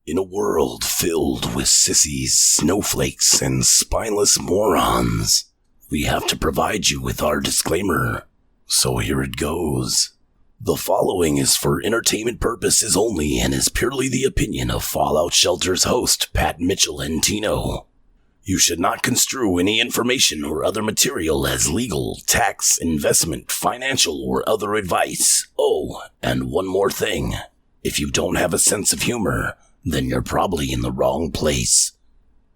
In a world filled with sissies, snowflakes, and spineless morons, we have to provide you with our disclaimer. So here it goes. The following is for entertainment purposes only and is purely the opinion of Fallout Shelter's host, Pat Mitchell and Tino. You should not construe any information or other material as legal, tax, investment, financial, or other advice. Oh, and one more thing. If you don't have a sense of humor, then you're probably in the wrong place.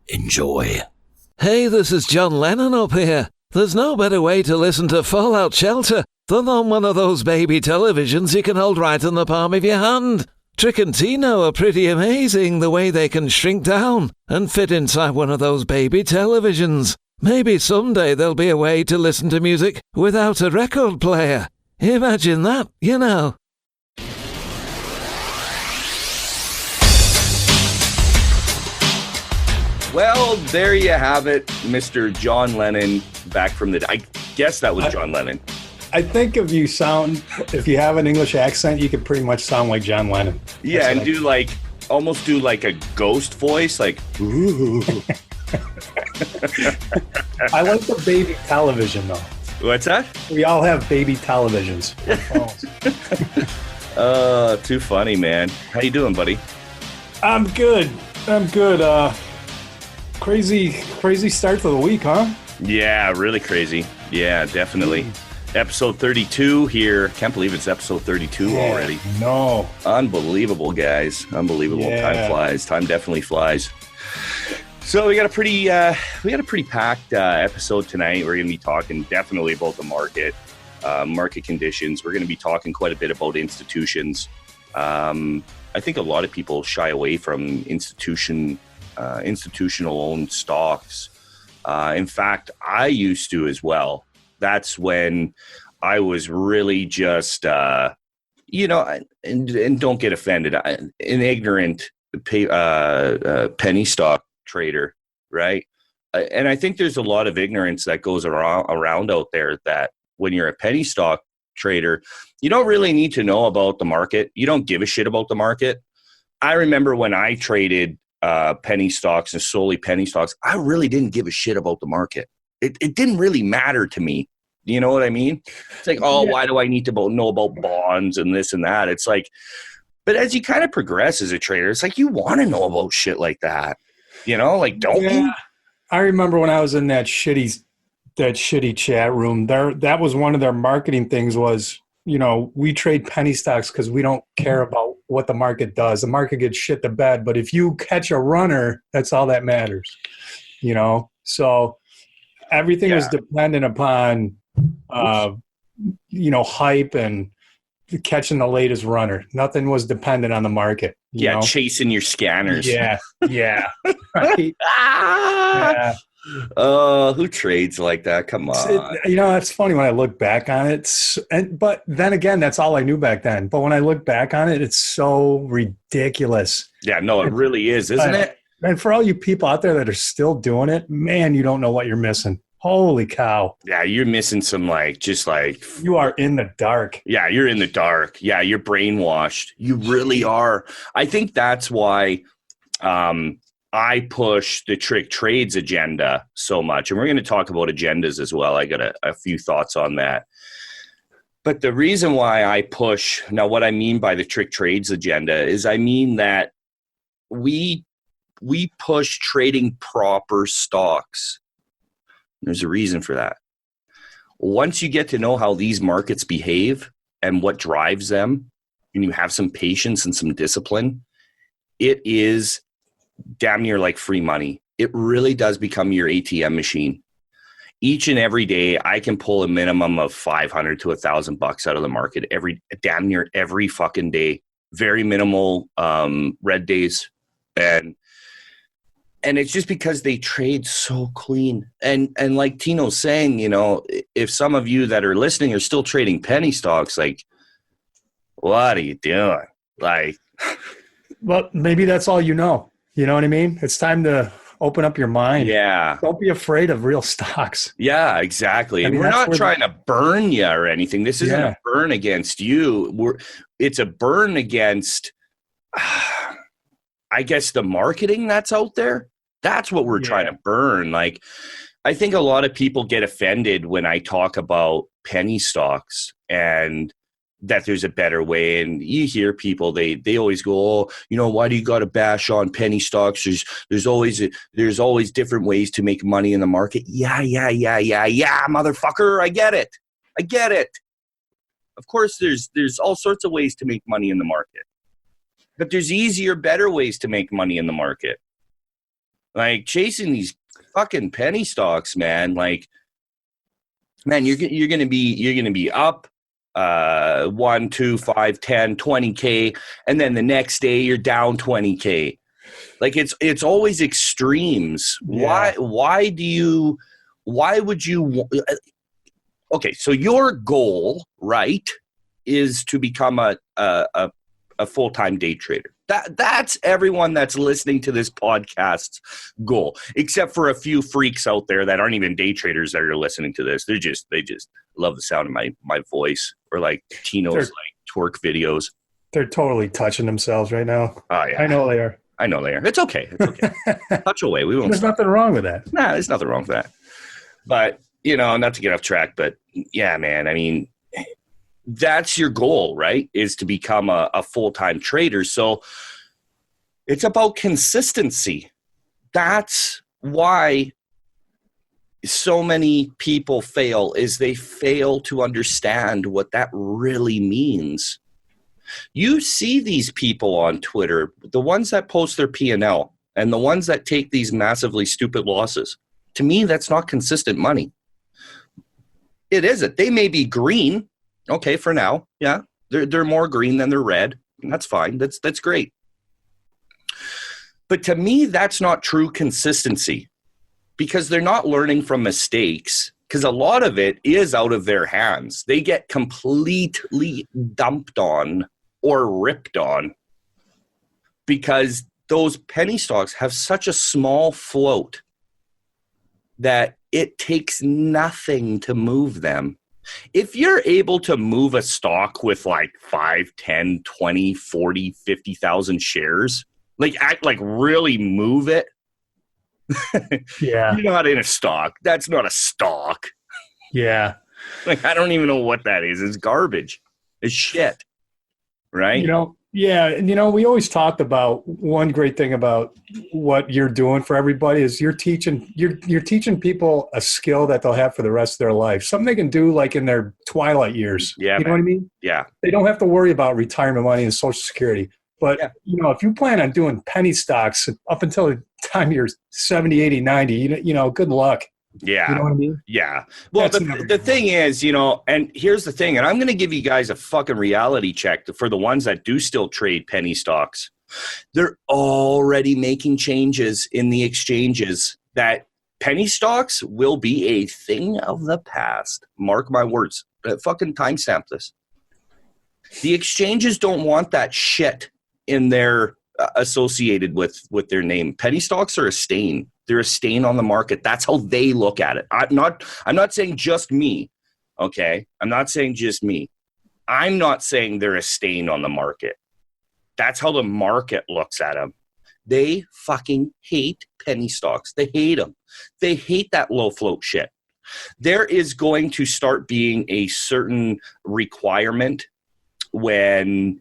Enjoy. Hey, this is John Lennon up here. There's no better way to listen to Fallout Shelter than on one of those baby televisions you can hold right in the palm of your hand. Trick and Tino are pretty amazing the way they can shrink down and fit inside one of those baby televisions. Maybe someday there'll be a way to listen to music without a record player. Imagine that, you know. Well, there you have it, Mr. John Lennon, back from the... I guess that was John Lennon. I think if you have an English accent, you could pretty much sound like John Lennon. Yeah, and almost do like a ghost voice, like, ooh. I like the baby television, though. What's that? We all have baby televisions. Too funny, man. How you doing, buddy? I'm good. Crazy start to the week, huh? Yeah, really crazy. Yeah, definitely. Episode 32 here. Can't believe it's episode 32 already. No. Unbelievable, guys. Unbelievable. Yeah. Time flies. Time definitely flies. So we got a pretty packed episode tonight. We're going to be talking definitely about the market conditions. We're going to be talking quite a bit about institutions. I think a lot of people shy away from institutional-owned stocks. In fact, I used to as well. That's when I was really just, and don't get offended, an ignorant penny stock trader, right? And I think there's a lot of ignorance that goes around out there that when you're a penny stock trader, you don't really need to know about the market. You don't give a shit about the market. I remember when I traded penny stocks and solely penny stocks, I really didn't give a shit about the market. It didn't really matter to me. You know what I mean? It's like, why do I need to know about bonds and this and that? It's like, but as you kind of progress as a trader, it's like you want to know about shit like that. You know, like, don't you? I remember when I was in that shitty chat room, that was one of their marketing things was, we trade penny stocks because we don't care about what the market does. The market gets shit to bed, but if you catch a runner, that's all that matters. So everything was dependent upon, hype and catching the latest runner. Nothing was dependent on the market. You know? Chasing your scanners. Yeah. Right? Yeah. Oh, who trades like that? Come on. It's funny when I look back on it. But then again, that's all I knew back then. But when I look back on it, it's so ridiculous. Yeah, no, it really is, isn't it? And for all you people out there that are still doing it, man, you don't know what you're missing. Holy cow. Yeah, you're missing some you are in the dark. Yeah, you're in the dark. Yeah, you're brainwashed. You really are. I think that's why I push the TrickTrades agenda so much. And we're going to talk about agendas as well. I got a few thoughts on that. But the reason why I push, now what I mean by the TrickTrades agenda is I mean that we push trading proper stocks. There's a reason for that. Once you get to know how these markets behave and what drives them, and you have some patience and some discipline, it is damn near like free money. It really does become your ATM machine. Each and every day, I can pull a minimum of $500 to $1,000 out of the market damn near every fucking day. Very minimal red days, and it's just because they trade so clean. And like Tino's saying, if some of you that are listening are still trading penny stocks, like, what are you doing? Like, well, maybe that's all you know. You know what I mean? It's time to open up your mind. Yeah. Don't be afraid of real stocks. Yeah, exactly. And we're not trying to burn you or anything. This isn't a burn against you. It's a burn against I guess the marketing that's out there, that's what we're trying to burn. Like, I think a lot of people get offended when I talk about penny stocks and that there's a better way. And you hear people, they always go, oh, you know, why do you got to bash on penny stocks? There's always different ways to make money in the market. Yeah, motherfucker. I get it. Of course, there's all sorts of ways to make money in the market. But there's easier, better ways to make money in the market. Like chasing these fucking penny stocks, man. Like, man, you're gonna be up 1, 2, 5, 10, 20K, and then the next day you're down 20K. Like it's always extremes. Yeah. Why would you? Okay, so your goal, right, is to become a full-time day trader. That's everyone that's listening to this podcast's goal, except for a few freaks out there that aren't even day traders that are listening to this. They just love the sound of my voice, or like Tino's like twerk videos. They're totally touching themselves right now. Oh yeah, I know they are. It's okay. Touch away. We won't. There's nothing wrong with that. Nah, there's nothing wrong with that. But you know, not to get off track, but yeah, man. I mean, that's your goal, right? Is to become a full-time trader. So it's about consistency. That's why so many people fail, is they fail to understand what that really means. You see these people on Twitter, the ones that post their P&L and the ones that take these massively stupid losses. To me, that's not consistent money. It isn't. They may be green. Okay, for now, yeah, they're more green than they're red, and that's fine. That's great. But to me, that's not true consistency, because they're not learning from mistakes, because a lot of it is out of their hands. They get completely dumped on or ripped on because those penny stocks have such a small float that it takes nothing to move them. If you're able to move a stock with like 5, 10, 20, 40, 50,000 shares, like really move it. Yeah. You're not in a stock. That's not a stock. Yeah. Like, I don't even know what that is. It's garbage. It's shit. Right? You know, yeah. And, you know, we always talked about one great thing about what you're doing for everybody is you're teaching people a skill that they'll have for the rest of their life. Something they can do like in their twilight years. Yeah. You know what I mean? Yeah. They don't have to worry about retirement money and Social Security. But, you know, if you plan on doing penny stocks up until the time you're 70, 80, 90, you know, good luck. Yeah. You know what I mean? Yeah. Well, the thing is, you know, and here's the thing, and I'm going to give you guys a fucking reality check for the ones that do still trade penny stocks. They're already making changes in the exchanges that penny stocks will be a thing of the past. Mark my words. Fucking timestamp this. The exchanges don't want that shit in their associated with their name. Penny stocks are a stain. They're a stain on the market. That's how they look at it. I'm not saying just me. Okay. I'm not saying just me. I'm not saying they're a stain on the market. That's how the market looks at them. They fucking hate penny stocks. They hate them. They hate that low float shit. There is going to start being a certain requirement when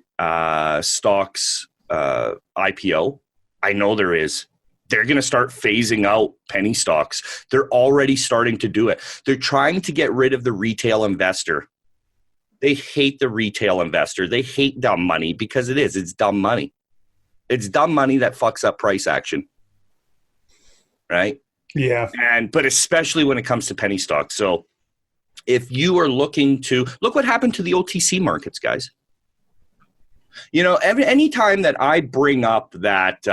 stocks IPO. I know there is. They're going to start phasing out penny stocks. They're already starting to do it. They're trying to get rid of the retail investor. They hate the retail investor. They hate dumb money because it's dumb money. It's dumb money that fucks up price action. Right? Yeah. But especially when it comes to penny stocks. So if you are looking to look what happened to the OTC markets, guys. You know, any time that I bring up that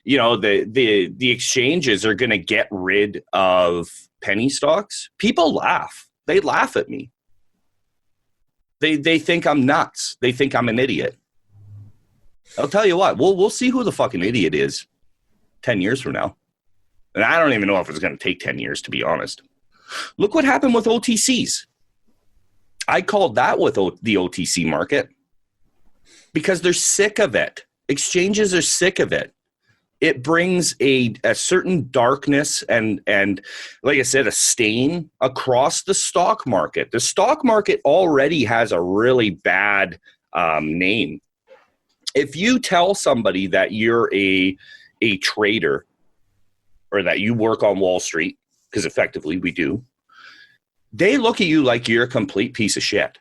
you know, the exchanges are going to get rid of penny stocks, people laugh. They laugh at me. They think I'm nuts. They think I'm an idiot. I'll tell you what, we'll see who the fucking idiot is 10 years from now. And I don't even know if it's going to take 10 years, to be honest. Look what happened with OTCs. I called that with the OTC market because they're sick of it. Exchanges are sick of it. it brings a certain darkness and like I said, a stain across the stock market. The stock market already has a really bad name. If you tell somebody that you're a trader or that you work on Wall Street, because effectively we do, they look at you like you're a complete piece of shit,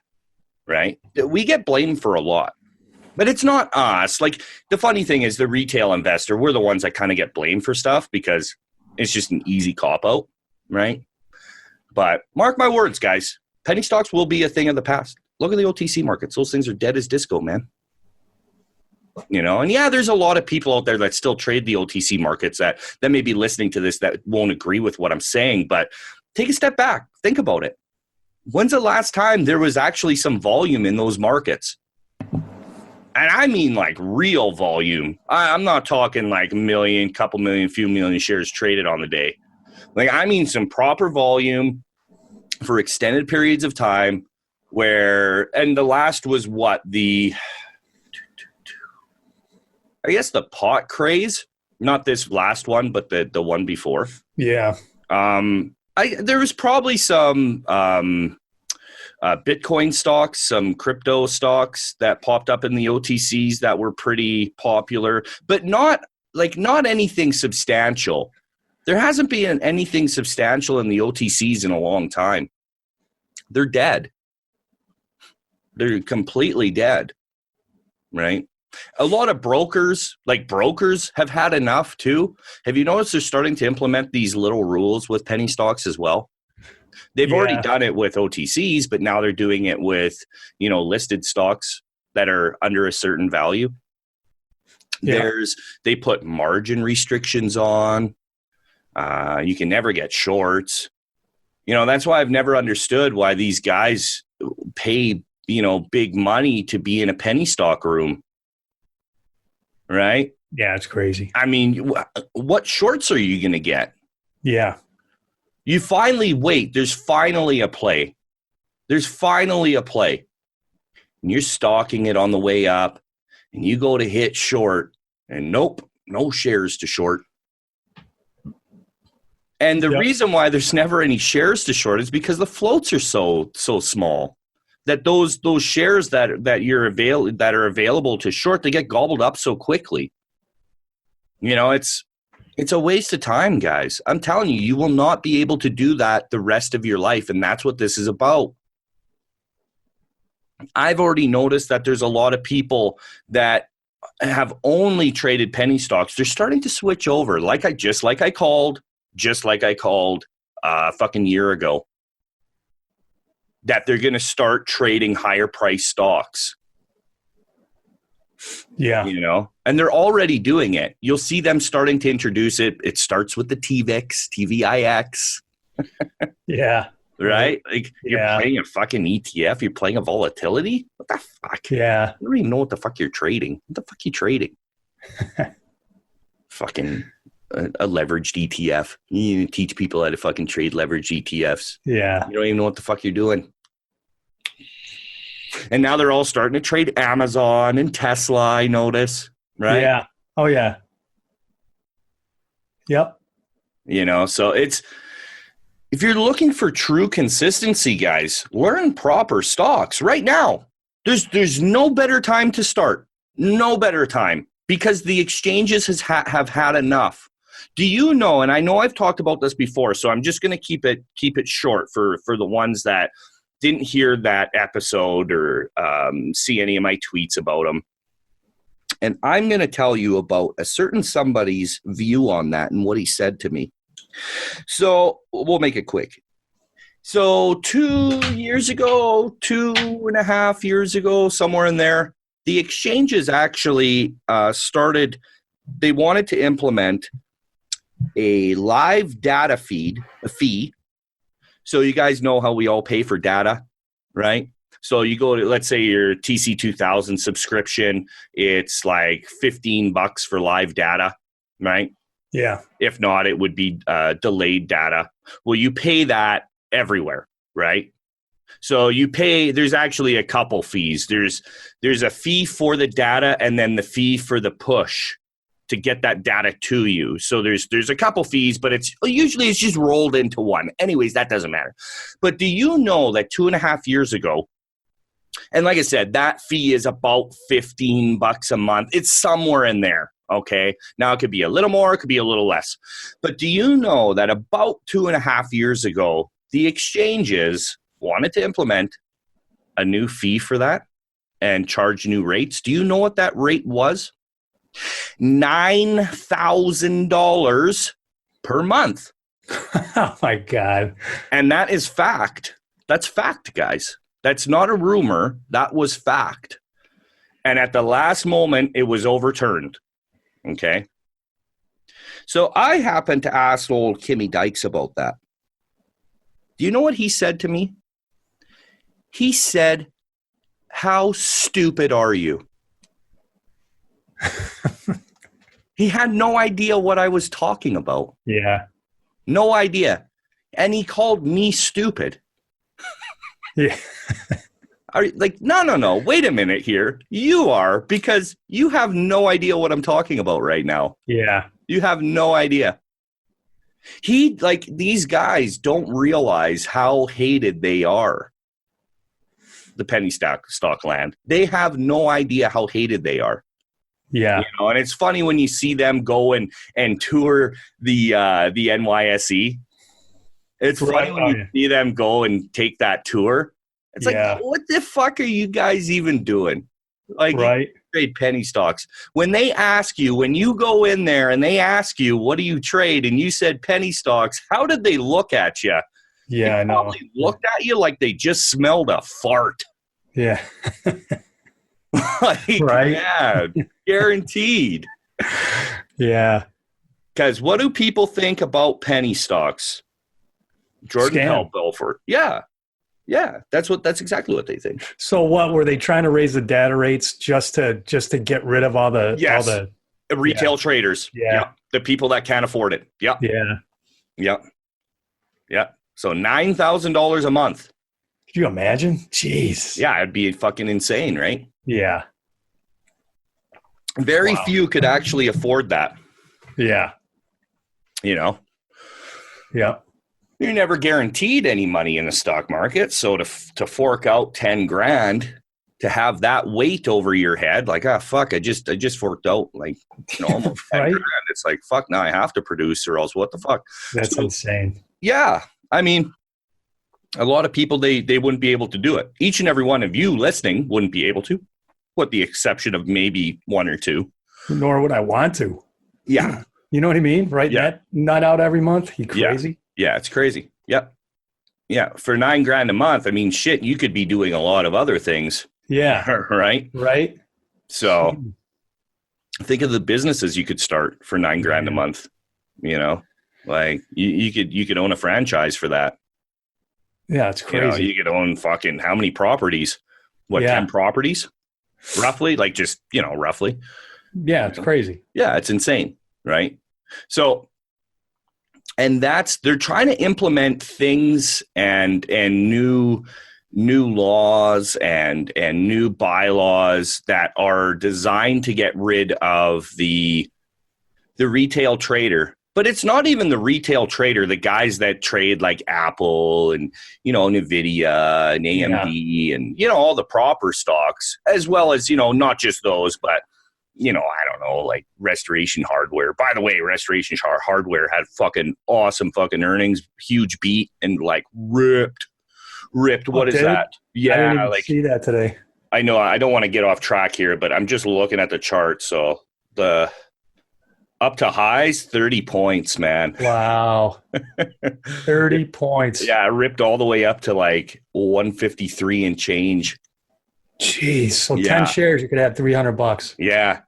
right? We get blamed for a lot. But it's not us. Like, the funny thing is the retail investor, we're the ones that kind of get blamed for stuff because it's just an easy cop-out, right? But mark my words, guys. Penny stocks will be a thing of the past. Look at the OTC markets. Those things are dead as disco, man. You know, and yeah, there's a lot of people out there that still trade the OTC markets that may be listening to this that won't agree with what I'm saying. But take a step back. Think about it. When's the last time there was actually some volume in those markets? And I mean like real volume. I'm not talking like a million, couple million, few million shares traded on the day. Like, I mean some proper volume for extended periods of time where, and the last was what? I guess the pot craze. Not this last one, but the one before. Yeah. There was probably some Bitcoin stocks, some crypto stocks that popped up in the OTCs that were pretty popular, but not anything substantial. There hasn't been anything substantial in the OTCs in a long time. They're dead. They're completely dead, right? A lot of brokers have had enough too. Have you noticed they're starting to implement these little rules with penny stocks as well? They've already done it with OTCs, but now they're doing it with, listed stocks that are under a certain value. Yeah. They put margin restrictions on. You can never get shorts. That's why I've never understood why these guys pay, big money to be in a penny stock room. Right? Yeah, it's crazy. I mean, what shorts are you going to get? Yeah. You finally wait. There's finally a play. And you're stalking it on the way up, and you go to hit short, and nope, no shares to short. And the reason why there's never any shares to short is because the floats are so small that those shares that are available to short, they get gobbled up so quickly. It's a waste of time, guys. I'm telling you, you will not be able to do that the rest of your life, and that's what this is about. I've already noticed that there's a lot of people that have only traded penny stocks. They're starting to switch over, like I called fucking year ago, that they're going to start trading higher price stocks. Yeah. And they're already doing it. You'll see them starting to introduce it. It starts with the TVIX. Yeah. Right? Like, you're playing a fucking ETF. You're playing a volatility? What the fuck? Yeah. I don't even know what the fuck you're trading. What the fuck are you trading? Fucking a leveraged ETF. You teach people how to fucking trade leveraged ETFs. Yeah. You don't even know what the fuck you're doing. And now they're all starting to trade Amazon and Tesla, I notice. Right? Yeah. Oh, yeah. Yep. So if you're looking for true consistency, guys, learn proper stocks right now. There's no better time to start. No better time, because the exchanges have had enough. Do you know, and I know I've talked about this before, so I'm just going to keep it short for the ones that didn't hear that episode or see any of my tweets about them. And I'm going to tell you about a certain somebody's view on that and what he said to me. So we'll make it quick. So 2.5 years ago, somewhere in there, the exchanges actually started, they wanted to implement a live data fee. So you guys know how we all pay for data, right? So you go to, let's say your TC2000 subscription, it's like $15 for live data, right? Yeah. If not, it would be delayed data. Well, you pay that everywhere, right? So you pay, there's actually a couple fees. There's a fee for the data and then the fee for the push to get that data to you. So there's a couple fees, but it's just rolled into one. Anyways, that doesn't matter. But do you know that 2.5 years ago, and like I said, that fee is about $15 a month. It's somewhere in there. Okay. Now it could be a little more, it could be a little less. But do you know that about 2.5 years ago, the exchanges wanted to implement a new fee for that and charge new rates? Do you know what that rate was? $9,000 per month. Oh my God. And that is fact. That's fact, guys. That's not a rumor. That was fact. And at the last moment, it was overturned. Okay. So I happened to ask old Kimmy Dykes about that. Do you know what he said to me? He said, "How stupid are you?" He had no idea what I was talking about. Yeah. No idea. And he called me stupid. Yeah. Like, no. Wait a minute here. You are, because you have no idea what I'm talking about right now. Yeah. You have no idea. These guys don't realize how hated they are. The penny stock land. They have no idea how hated they are. Yeah. And it's funny when you see them go and tour the NYSE. It's funny when you see them go and take that tour. It's like, what the fuck are you guys even doing? Like, trade penny stocks. When they ask you, when you go in there and they ask you, what do you trade? And you said penny stocks, how did they look at you? Yeah, I know. Probably looked at you like they just smelled a fart. Yeah. Yeah, guaranteed. Yeah. Guys, what do people think about penny stocks? Jordan Belfort. Yeah. That's exactly what they think. So what were they trying to raise the data rates just to get rid of all the retail traders? Yeah. The people that can't afford it. Yeah. So $9,000 a month. Could you imagine? Jeez. Yeah, it'd be fucking insane, right? Yeah. Very few could actually afford that. Yeah. Yeah. You're never guaranteed any money in the stock market. So to fork out 10 grand to have that weight over your head, like, fuck, I just forked out like, almost 10 grand. It's like, fuck, now I have to produce or else what the fuck? That's insane. Yeah. I mean, a lot of people, they wouldn't be able to do it. Each and every one of you listening wouldn't be able to, with the exception of maybe one or two. Nor would I want to. Yeah. You know what I mean? Right? Yeah. Not out every month. You crazy? Yeah, it's crazy. Yep. Yeah. For $9 grand a month, I mean, shit, you could be doing a lot of other things. Yeah. Right? So think of the businesses you could start for $9 grand a month. Like you could own a franchise for that. Yeah, it's crazy. You could own fucking how many properties? 10 properties? Roughly? Like just, roughly. Yeah, it's crazy. Yeah, it's insane. Right? So, and they're trying to implement things and new laws and new bylaws that are designed to get rid of the retail trader. But it's not even the retail trader, the guys that trade like Apple and, NVIDIA and AMD and, all the proper stocks, as well as, not just those, but, I don't know, like Restoration Hardware. By the way, Restoration Hardware had fucking awesome fucking earnings, huge beat, and like ripped. What is that? Yeah. I didn't even see that today. I know. I don't want to get off track here, but I'm just looking at the chart. So the up to highs, 30 points, man. Wow. 30 points. Yeah, it ripped all the way up to like 153 and change. Jeez. So 10 shares, you could have $300. Yeah.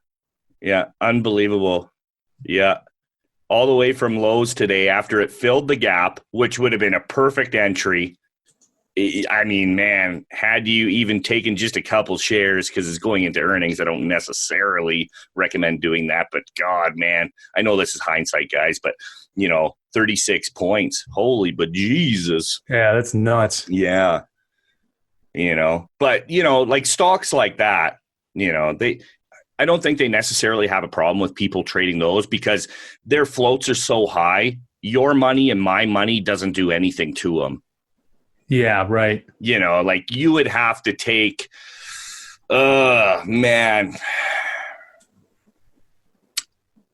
Unbelievable. Yeah. All the way from lows today after it filled the gap, which would have been a perfect entry. I mean, man, had you even taken just a couple shares because it's going into earnings, I don't necessarily recommend doing that. But God, man, I know this is hindsight, guys, but 36 points. Holy, but Jesus. Yeah, that's nuts. Yeah. But, like stocks like that, I don't think they necessarily have a problem with people trading those because their floats are so high. Your money and my money doesn't do anything to them. Yeah, right. You know, like you would have to take, man,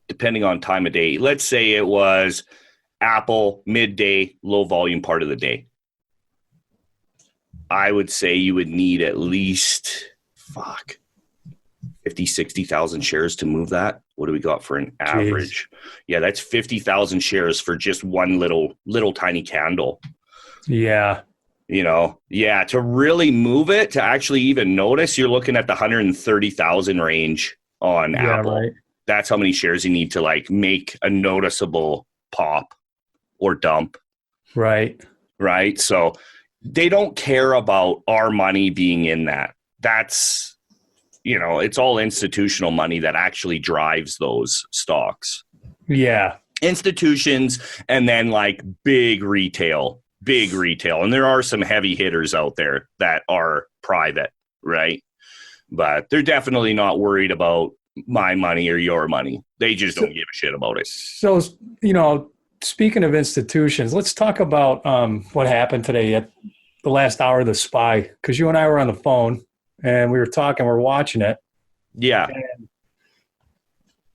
depending on time of day. Let's say it was Apple midday, low volume part of the day. I would say you would need at least 50, 60,000 shares to move that. What do we got for an average? Jeez. Yeah, that's 50,000 shares for just one little tiny candle. Yeah. You know, yeah, to really move it, to actually even notice, you're looking at the 130,000 range on Apple. Right. That's how many shares you need to like make a noticeable pop or dump. Right. Right. So they don't care about our money being in that. That's, you know, it's all institutional money that actually drives those stocks. Yeah. Institutions and then like big retail. And there are some heavy hitters out there that are private, right? But they're definitely not worried about my money or your money. They just don't give a shit about it. So, you know, speaking of institutions, let's talk about what happened today at the last hour of the SPY, because you and I were on the phone and we were talking, we're watching it. Yeah. And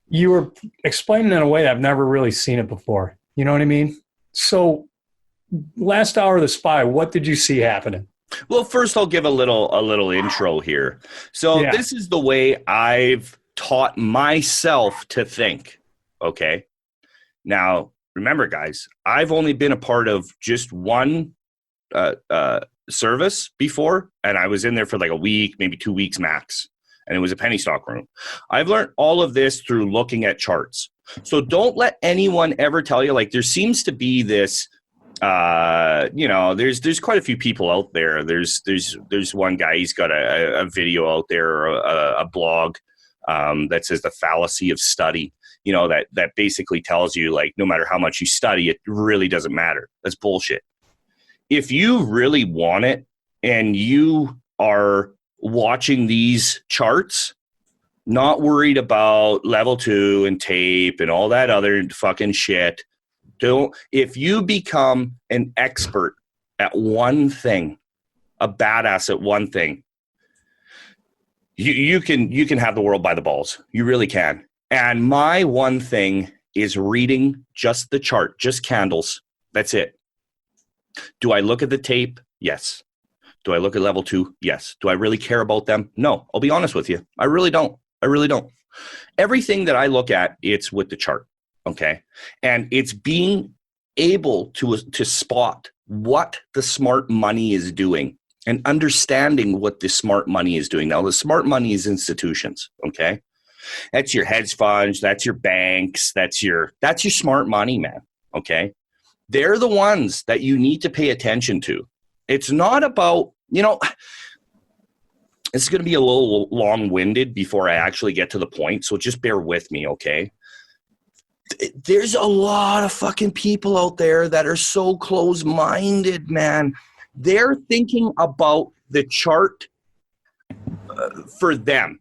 you were explaining in a way that I've never really seen it before. You know what I mean? So last hour of the SPY, what did you see happening? Well, first I'll give a little intro here. So This is the way I've taught myself to think. Okay. Now, remember, guys, I've only been a part of just one service before, and I was in there for like a week, maybe 2 weeks max, and it was a penny stock room. I've learned all of this through looking at charts. So don't let anyone ever tell you, like, there seems to be this, you know, there's quite a few people out there. There's one guy, he's got a video out there, or a blog that says the fallacy of study. You know, that basically tells you, like, no matter how much you study, it really doesn't matter. That's bullshit. If you really want it and you are watching these charts, not worried about level 2 and tape and all that other fucking shit, if you become an expert at one thing, a badass at one thing, you can have the world by the balls. You really can. And my one thing is reading just the chart, just candles. That's it. Do I look at the tape? Yes. Do I look at level 2? Yes. Do I really care about them? No. I'll be honest with you. I really don't. Everything that I look at, it's with the chart. Okay. And it's being able to spot what the smart money is doing and understanding what the smart money is doing. Now, the smart money is institutions. Okay. That's your hedge funds. That's your banks. That's your smart money, man. Okay. They're the ones that you need to pay attention to. It's not about, you know, it's going to be a little long-winded before I actually get to the point. So just bear with me. Okay. There's a lot of fucking people out there that are so close-minded, man. They're thinking about the chart for them.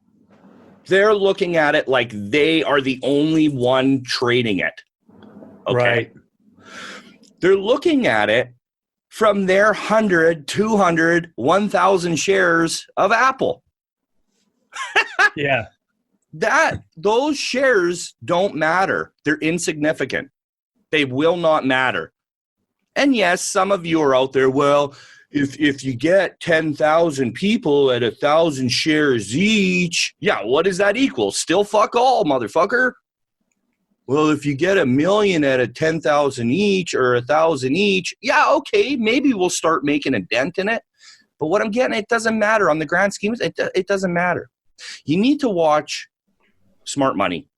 They're looking at it like they are the only one trading it. Okay. Right. They're looking at it from their 100, 200, 1,000 shares of Apple. Yeah. Those shares don't matter. They're insignificant. They will not matter. And yes, some of you are out there, well, if you get 10,000 people at 1,000 shares each, yeah, what does that equal? Still fuck all, motherfucker. Well, if you get 1 million at 10,000 each or 1,000 each, yeah, okay, maybe we'll start making a dent in it. But what I'm getting, it doesn't matter on the grand scheme. It doesn't matter. You need to watch smart money.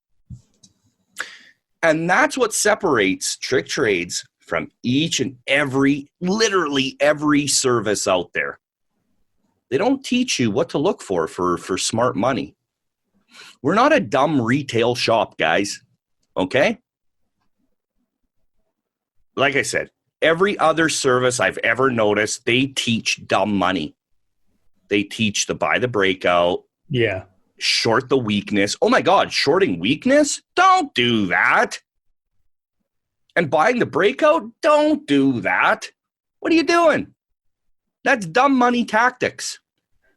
And that's what separates TrickTrades from each and literally every service out there. They don't teach you what to look for smart money. We're not a dumb retail shop, guys. Okay? Like I said, every other service I've ever noticed, they teach dumb money. They teach to buy the breakout. Yeah. short the weakness. Oh my God, shorting weakness? Don't do that. And buying the breakout? Don't do that. What are you doing? That's dumb money tactics.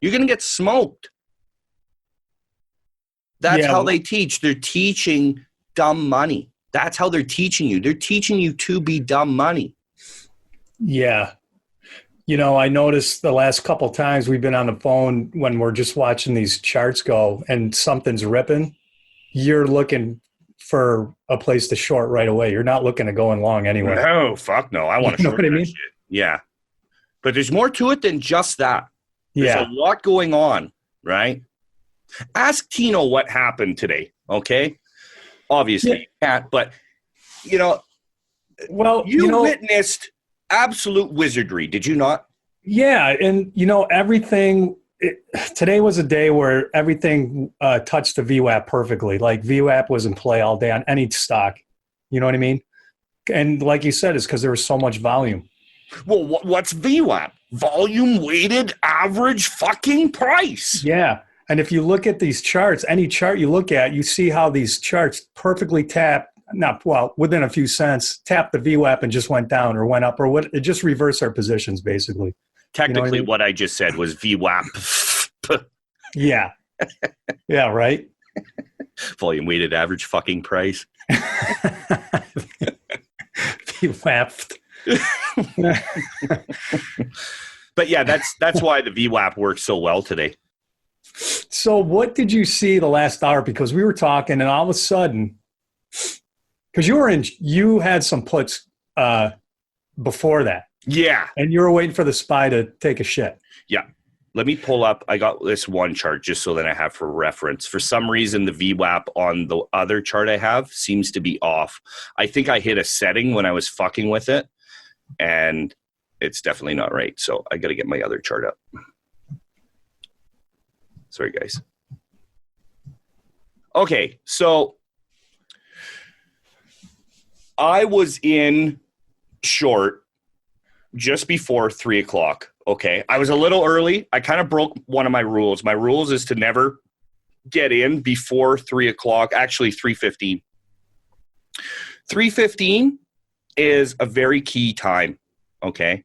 You're going to get smoked. That's how they teach. They're teaching dumb money. That's how they're teaching you. They're teaching you to be dumb money. Yeah. You know, I noticed the last couple times we've been on the phone when we're just watching these charts go and something's ripping, you're looking for a place to short right away. You're not looking to go in long anyway. No, fuck no. I want to short what I that mean? shit. Yeah. But there's more to it than just that. There's a lot going on, right? Ask Tino what happened today, okay? Obviously, you can't, but, you know, you witnessed absolute wizardry, did you not? Yeah, and, you know, everything today was a day where everything touched the VWAP perfectly. Like VWAP was in play all day on any stock. You know what I mean? And like you said, it's because there was so much volume. Well, what's VWAP? Volume weighted average fucking price. Yeah. And if you look at these charts, any chart you look at, you see how these charts perfectly within a few cents, tapped the VWAP and just went down or went up, or it just reversed our positions basically. Technically, you know what I just said was VWAP. Yeah. Yeah, right? Volume weighted average fucking price. VWAP. But yeah, that's why the VWAP works so well today. So what did you see the last hour? Because we were talking and all of a sudden, because you had some puts before that. Yeah. And you were waiting for the SPY to take a shit. Yeah. Let me pull up. I got this one chart just so that I have for reference. For some reason, the VWAP on the other chart I have seems to be off. I think I hit a setting when I was fucking with it, and it's definitely not right. So I got to get my other chart up. Sorry, guys. Okay, so I was in short just before 3 o'clock. Okay, I was a little early. I kind of broke one of my rules. My rules is to never get in before 3 o'clock, actually 3:15. 3:15 is a very key time, okay?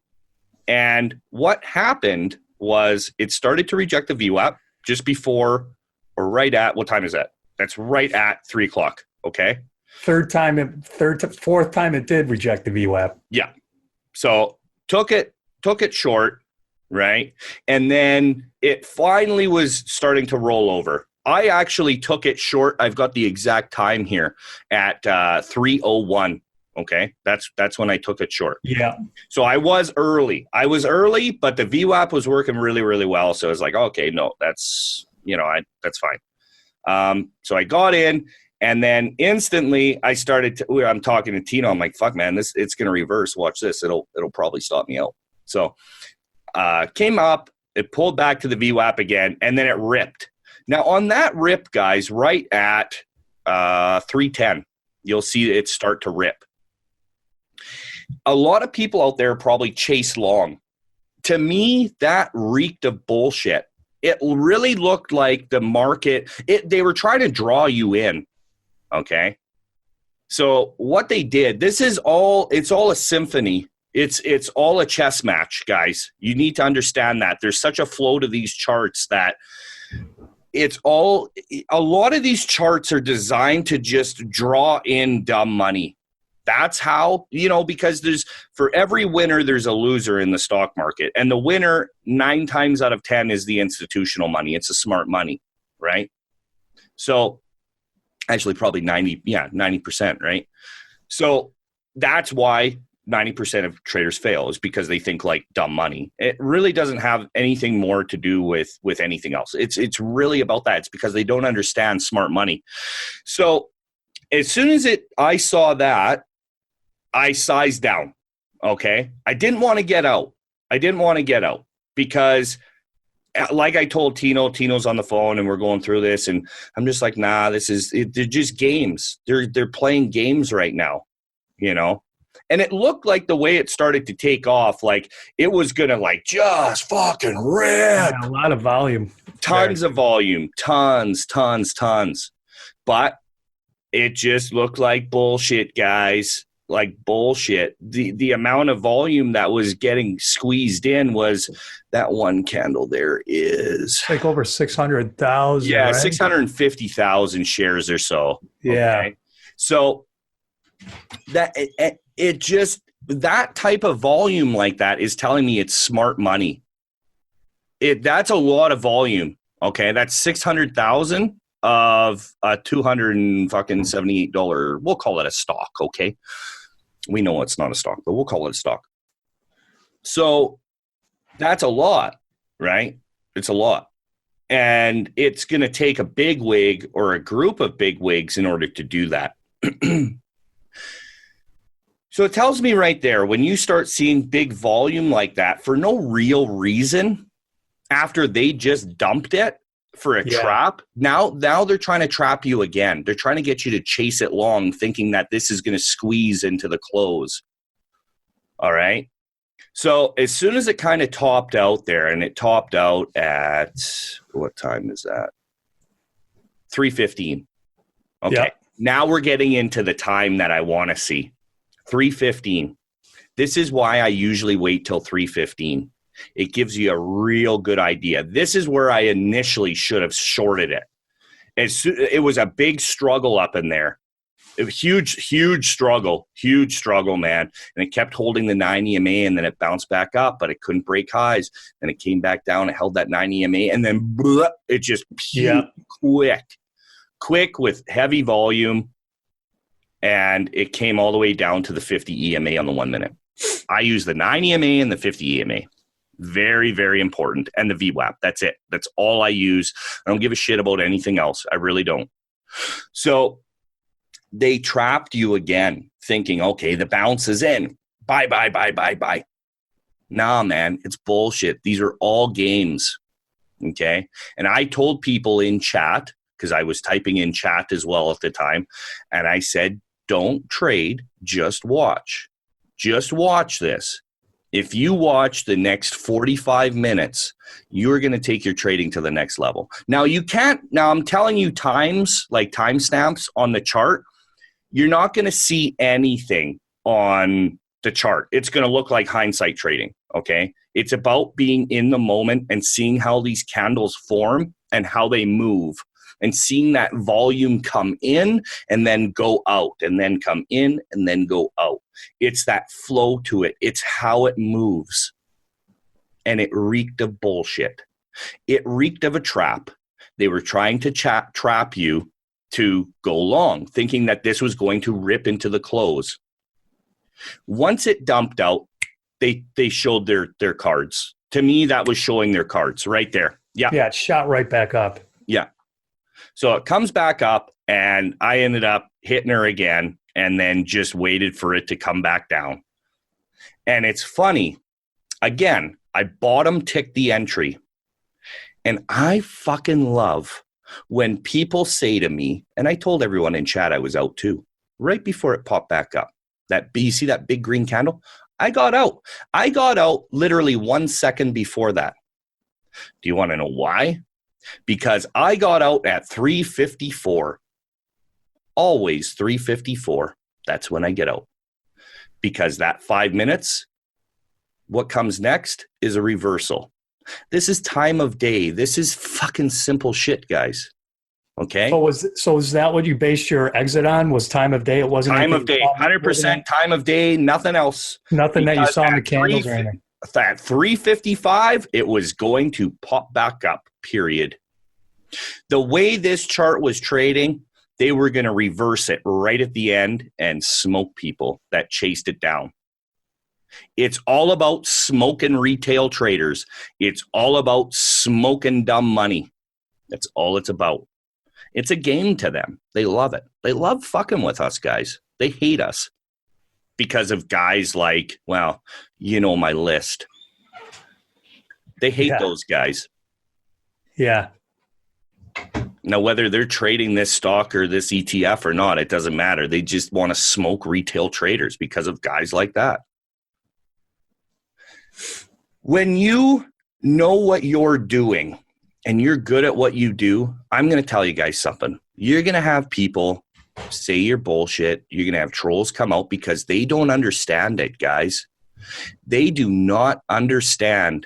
And what happened was it started to reject the VWAP just before or right at, what time is that? That's right at 3 o'clock, okay? Fourth time it did reject the VWAP. Yeah. So took it short, right? And then it finally was starting to roll over. I actually took it short. I've got the exact time here at 3:01. Okay, that's when I took it short. Yeah. So I was early, but the VWAP was working really, really well. So I was like, okay, no, that's that's fine. So I got in, and then instantly I started. I'm talking to Tino. I'm like, fuck, man, it's gonna reverse. Watch this. It'll probably stop me out. So came up, it pulled back to the VWAP again, and then it ripped. Now on that rip, guys, right at 3:10, you'll see it start to rip. A lot of people out there probably chase long. To me, that reeked of bullshit. It really looked like the market, they were trying to draw you in, okay? So what they did, it's all a symphony. It's all a chess match, guys. You need to understand that. There's such a flow to these charts that a lot of these charts are designed to just draw in dumb money. That's how, because for every winner, there's a loser in the stock market. And the winner, 9 times out of 10, is the institutional money. It's the smart money, right? So actually probably 90%, right? So that's why 90% of traders fail, is because they think like dumb money. It really doesn't have anything more to do with anything else. It's really about that. It's because they don't understand smart money. So as soon as I saw that, I sized down, okay? I didn't want to get out. Because like I told Tino's on the phone and we're going through this, and I'm just like, nah, they're just games. They're playing games right now, And it looked like the way it started to take off, like it was going to like just fucking rip. Yeah, a lot of volume. Tons of volume. Tons. But it just looked like bullshit, guys. Like bullshit. The amount of volume that was getting squeezed in was that one candle there is like over 600,000. Yeah, right? 650,000 shares or so. Yeah. Okay? So that it just that type of volume like that is telling me it's smart money. That's a lot of volume. Okay, that's 600,000 of a $278. We'll call it a stock. Okay, we know it's not a stock, but we'll call it a stock. So that's a lot, right? It's a lot. And it's going to take a big wig or a group of big wigs in order to do that. So it tells me right there, when you start seeing big volume like that for no real reason, after they just dumped it for a trap, now they're trying to trap you again. They're trying to get you to chase it long, thinking that this is going to squeeze into the close. All right. So as soon as it kind of topped out there, and it topped out at, what time is that? 3:15. Okay. Yeah. Now we're getting into the time that I want to see. 3:15. This is why I usually wait till 3:15. It gives you a real good idea. This is where I initially should have shorted it. It was a big struggle up in there. Huge struggle, man. And it kept holding the 9 EMA, and then it bounced back up, but it couldn't break highs. Then it came back down, it held that 9 EMA, and then blah, it just quick with heavy volume. And it came all the way down to the 50 EMA on the 1 minute. I use the 9 EMA and the 50 EMA. Very, very important. And the VWAP. That's it. That's all I use. I don't give a shit about anything else. I really don't. So they trapped you again, thinking, okay, the bounce is in. Buy. Nah, man, it's bullshit. These are all games. Okay. And I told people in chat, because I was typing in chat as well at the time, and I said, don't trade, just watch. Just watch this. If you watch the next 45 minutes, you're going to take your trading to the next level. Now, I'm telling you times, like timestamps on the chart, you're not going to see anything on the chart. It's going to look like hindsight trading, okay? It's about being in the moment and seeing how these candles form and how they move, and seeing that volume come in and then go out, and then come in and then go out. It's that flow to it. It's how it moves. And it reeked of bullshit. It reeked of a trap. They were trying to trap you to go long, thinking that this was going to rip into the close. Once it dumped out, they showed their cards. To me, that was showing their cards right there. Yeah. Yeah, it shot right back up. Yeah. So it comes back up, and I ended up hitting her again, and then just waited for it to come back down. And it's funny. Again, I bottom ticked the entry. And I fucking love when people say to me, and I told everyone in chat I was out too, right before it popped back up. You see that big green candle? I got out. I got out literally 1 second before that. Do you want to know why? Because I got out at 3:54. Always 3:54. That's when I get out. Because that 5 minutes, what comes next is a reversal. This is time of day. This is fucking simple shit, guys. Okay? So is that what you based your exit on? Was time of day? It wasn't time of day. 100% time of day, nothing else. Nothing that you saw in the candles or anything. At 3:55, it was going to pop back up, period. The way this chart was trading, they were going to reverse it right at the end and smoke people that chased it down. It's all about smoking retail traders. It's all about smoking dumb money. That's all it's about. It's a game to them. They love it. They love fucking with us, guys. They hate us because of guys like, well, you know my list. They hate those guys. Yeah. Now, whether they're trading this stock or this ETF or not, it doesn't matter. They just want to smoke retail traders because of guys like that. When you know what you're doing and you're good at what you do, I'm going to tell you guys something. You're going to have people say you're bullshit. You're going to have trolls come out because they don't understand it, guys. They do not understand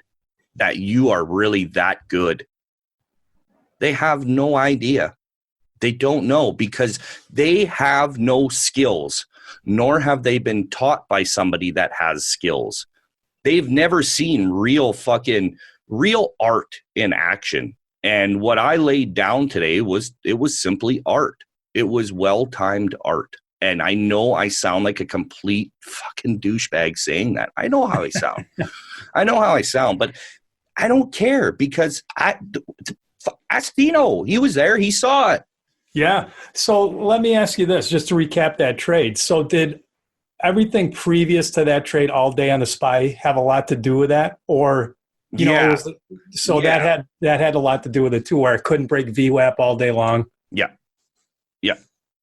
that you are really that good. They have no idea. They don't know because they have no skills, nor have they been taught by somebody that has skills. They've never seen real art in action. And what I laid down today was simply art. It was well-timed art. And I know I sound like a complete fucking douchebag saying that. I know how I sound. But I don't care because ask Dino. He was there. He saw it. Yeah. So let me ask you this, just to recap that trade. So did everything previous to that trade all day on the SPY have a lot to do with that? Or, that had a lot to do with it too, where it couldn't break VWAP all day long. Yeah.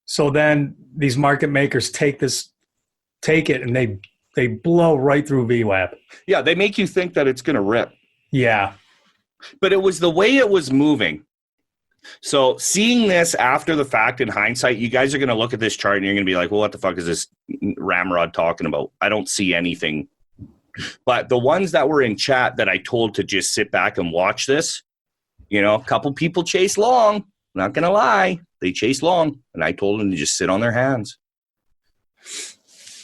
So then these market makers take it and they blow right through VWAP. Yeah. They make you think that it's going to rip. Yeah. But it was the way it was moving. So seeing this after the fact in hindsight, you guys are going to look at this chart and you're going to be like, well, what the fuck is this ramrod talking about? I don't see anything. But the ones that were in chat that I told to just sit back and watch this, a couple people chase long. Not going to lie. They chase long. And I told them to just sit on their hands.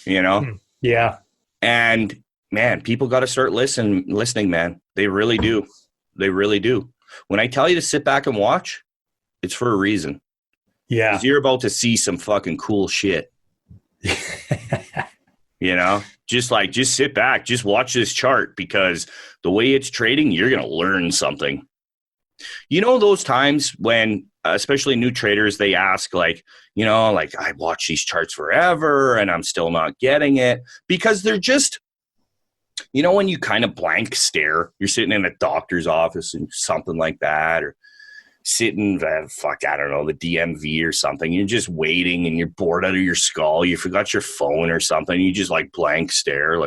Yeah. And man, people got to start listening, man. They really do. They really do. When I tell you to sit back and watch, it's for a reason. Yeah. 'Cause you're about to see some fucking cool shit. Just sit back, just watch this chart because the way it's trading, you're going to learn something. Those times when, especially new traders, they ask I watch these charts forever and I'm still not getting it because they're just, when you kind of blank stare, you're sitting in a doctor's office and something like that, or sitting, I don't know, the DMV or something. You're just waiting and you're bored out of your skull. You forgot your phone or something. You just blank stare,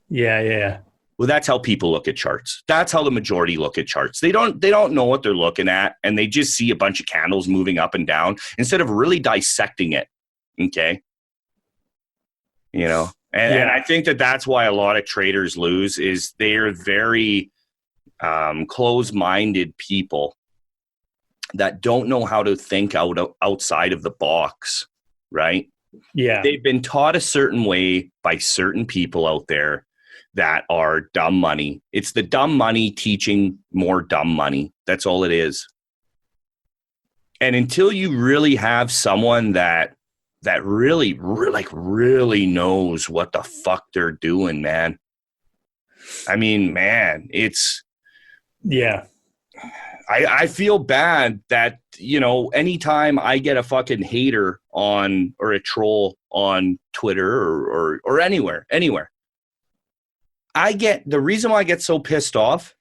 Yeah. Well, that's how people look at charts. That's how the majority look at charts. They don't know what they're looking at, and they just see a bunch of candles moving up and down instead of really dissecting it. Okay. And I think that's why a lot of traders lose is they're very close-minded people that don't know how to think outside of the box, right? Yeah. They've been taught a certain way by certain people out there that are dumb money. It's the dumb money teaching more dumb money. That's all it is. And until you really have someone that really knows what the fuck they're doing, man. I mean, man, it's... Yeah. I feel bad that, anytime I get a fucking hater or a troll on Twitter or anywhere, the reason why I get so pissed off,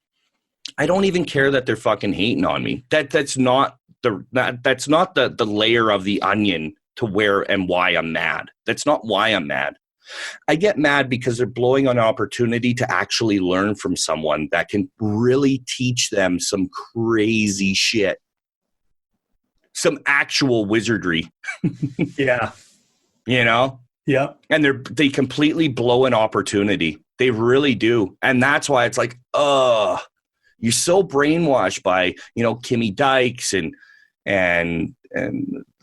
I don't even care that they're fucking hating on me. That's not the layer of the onion to where and why I'm mad. That's not why I'm mad. I get mad because they're blowing an opportunity to actually learn from someone that can really teach them some crazy shit. Some actual wizardry. Yeah. Yeah. And they completely blow an opportunity. They really do. And that's why it's like, you're so brainwashed by, Kimmy Dykes and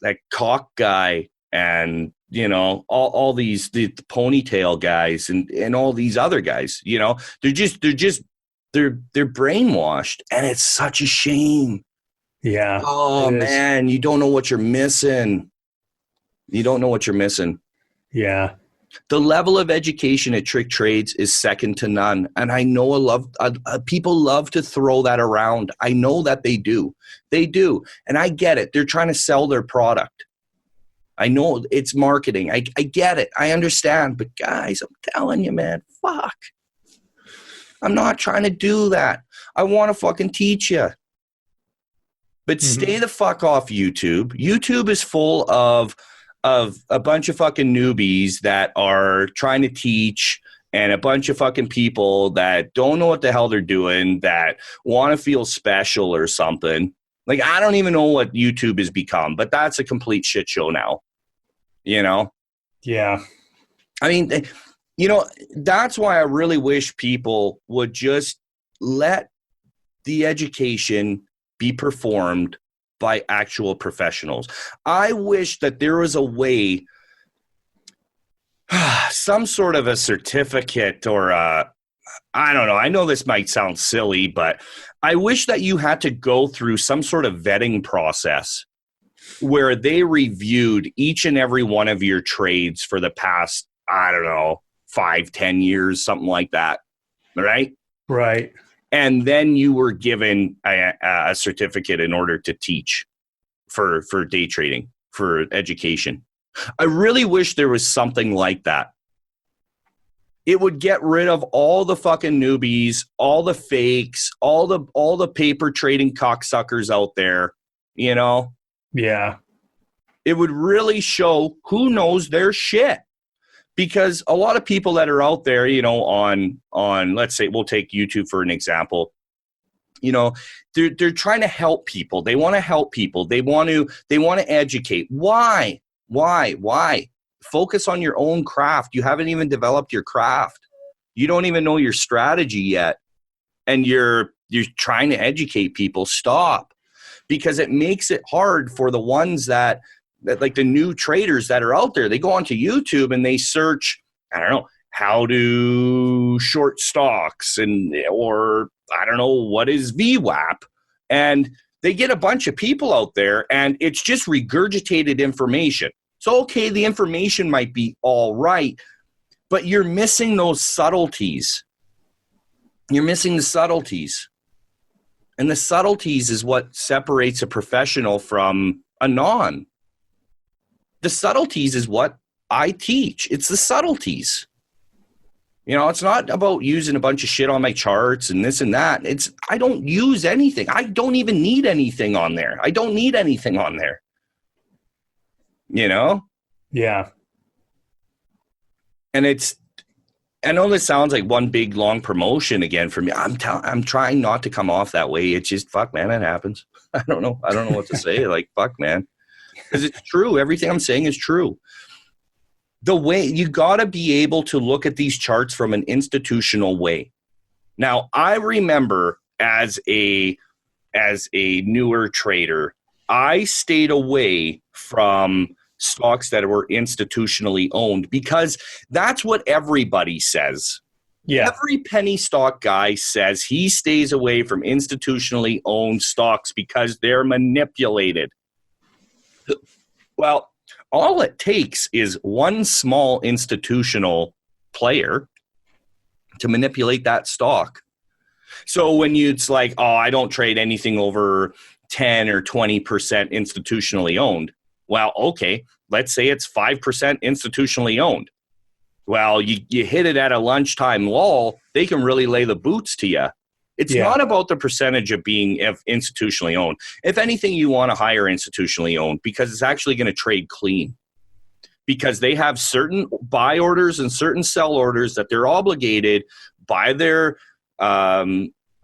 that cock guy and, all these, the ponytail guys and all these other guys, they're brainwashed, and it's such a shame. Yeah. Oh man, you don't know what you're missing. Yeah. The level of education at TrickTrades is second to none. And I know people love to throw that around. I know that they do. They do. And I get it. They're trying to sell their product. I know it's marketing. I get it. I understand. But guys, I'm telling you, man, fuck. I'm not trying to do that. I want to fucking teach you. But stay the fuck off YouTube. YouTube is full of a bunch of fucking newbies that are trying to teach, and a bunch of fucking people that don't know what the hell they're doing, that want to feel special or something. Like, I don't even know what YouTube has become, but that's a complete shit show now. You know? Yeah. I mean, you know, that's why I really wish people would just let the education be performed by actual professionals. I wish that there was a way, some sort of a certificate or I don't know. I know this might sound silly, but I wish that you had to go through some sort of vetting process where they reviewed each and every one of your trades for the past, I don't know, 5-10 years, something like that. Right? Right. And then you were given a certificate in order to teach for day trading, for education. I really wish there was something like that. It would get rid of all the fucking newbies, all the fakes, all the paper trading cocksuckers out there, you know? Yeah. It would really show who knows their shit. Because a lot of people that are out there, you know, on let's say, we'll take YouTube for an example, you know, they're trying to help people. They want to help people. They want to educate. Why? Focus on your own craft. You haven't even developed your craft. You don't even know your strategy yet. And you're trying to educate people. Stop. Because it makes it hard for the ones that like the new traders that are out there. They go onto YouTube and they search, I don't know, how to short stocks, or I don't know, what is VWAP, and they get a bunch of people out there and it's just regurgitated information. So, okay, the information might be all right, but you're missing those subtleties. You're missing the subtleties. And the subtleties is what separates a professional from a non. The subtleties is what I teach. It's the subtleties. You know, it's not about using a bunch of shit on my charts and this and that. I don't use anything. I don't even need anything on there. I don't need anything on there. You know? Yeah. And I know this sounds like one big long promotion again for me. I'm trying not to come off that way. It's just, fuck, man, it happens. I don't know what to say. Like, fuck, man. Because it's true. Everything I'm saying is true. The way you got to be able to look at these charts from an institutional way. Now, I remember as a newer trader, I stayed away from stocks that were institutionally owned because that's what everybody says. Yeah. Every penny stock guy says he stays away from institutionally owned stocks because they're manipulated. Well, all it takes is one small institutional player to manipulate that stock. So when it's like, oh, I don't trade anything over 10 or 20% institutionally owned. Well, okay, let's say it's 5% institutionally owned. Well, you hit it at a lunchtime lull, they can really lay the boots to you. It's not about the percentage of being institutionally owned. If anything, you want to hire institutionally owned because it's actually going to trade clean. Because they have certain buy orders and certain sell orders that they're obligated by they're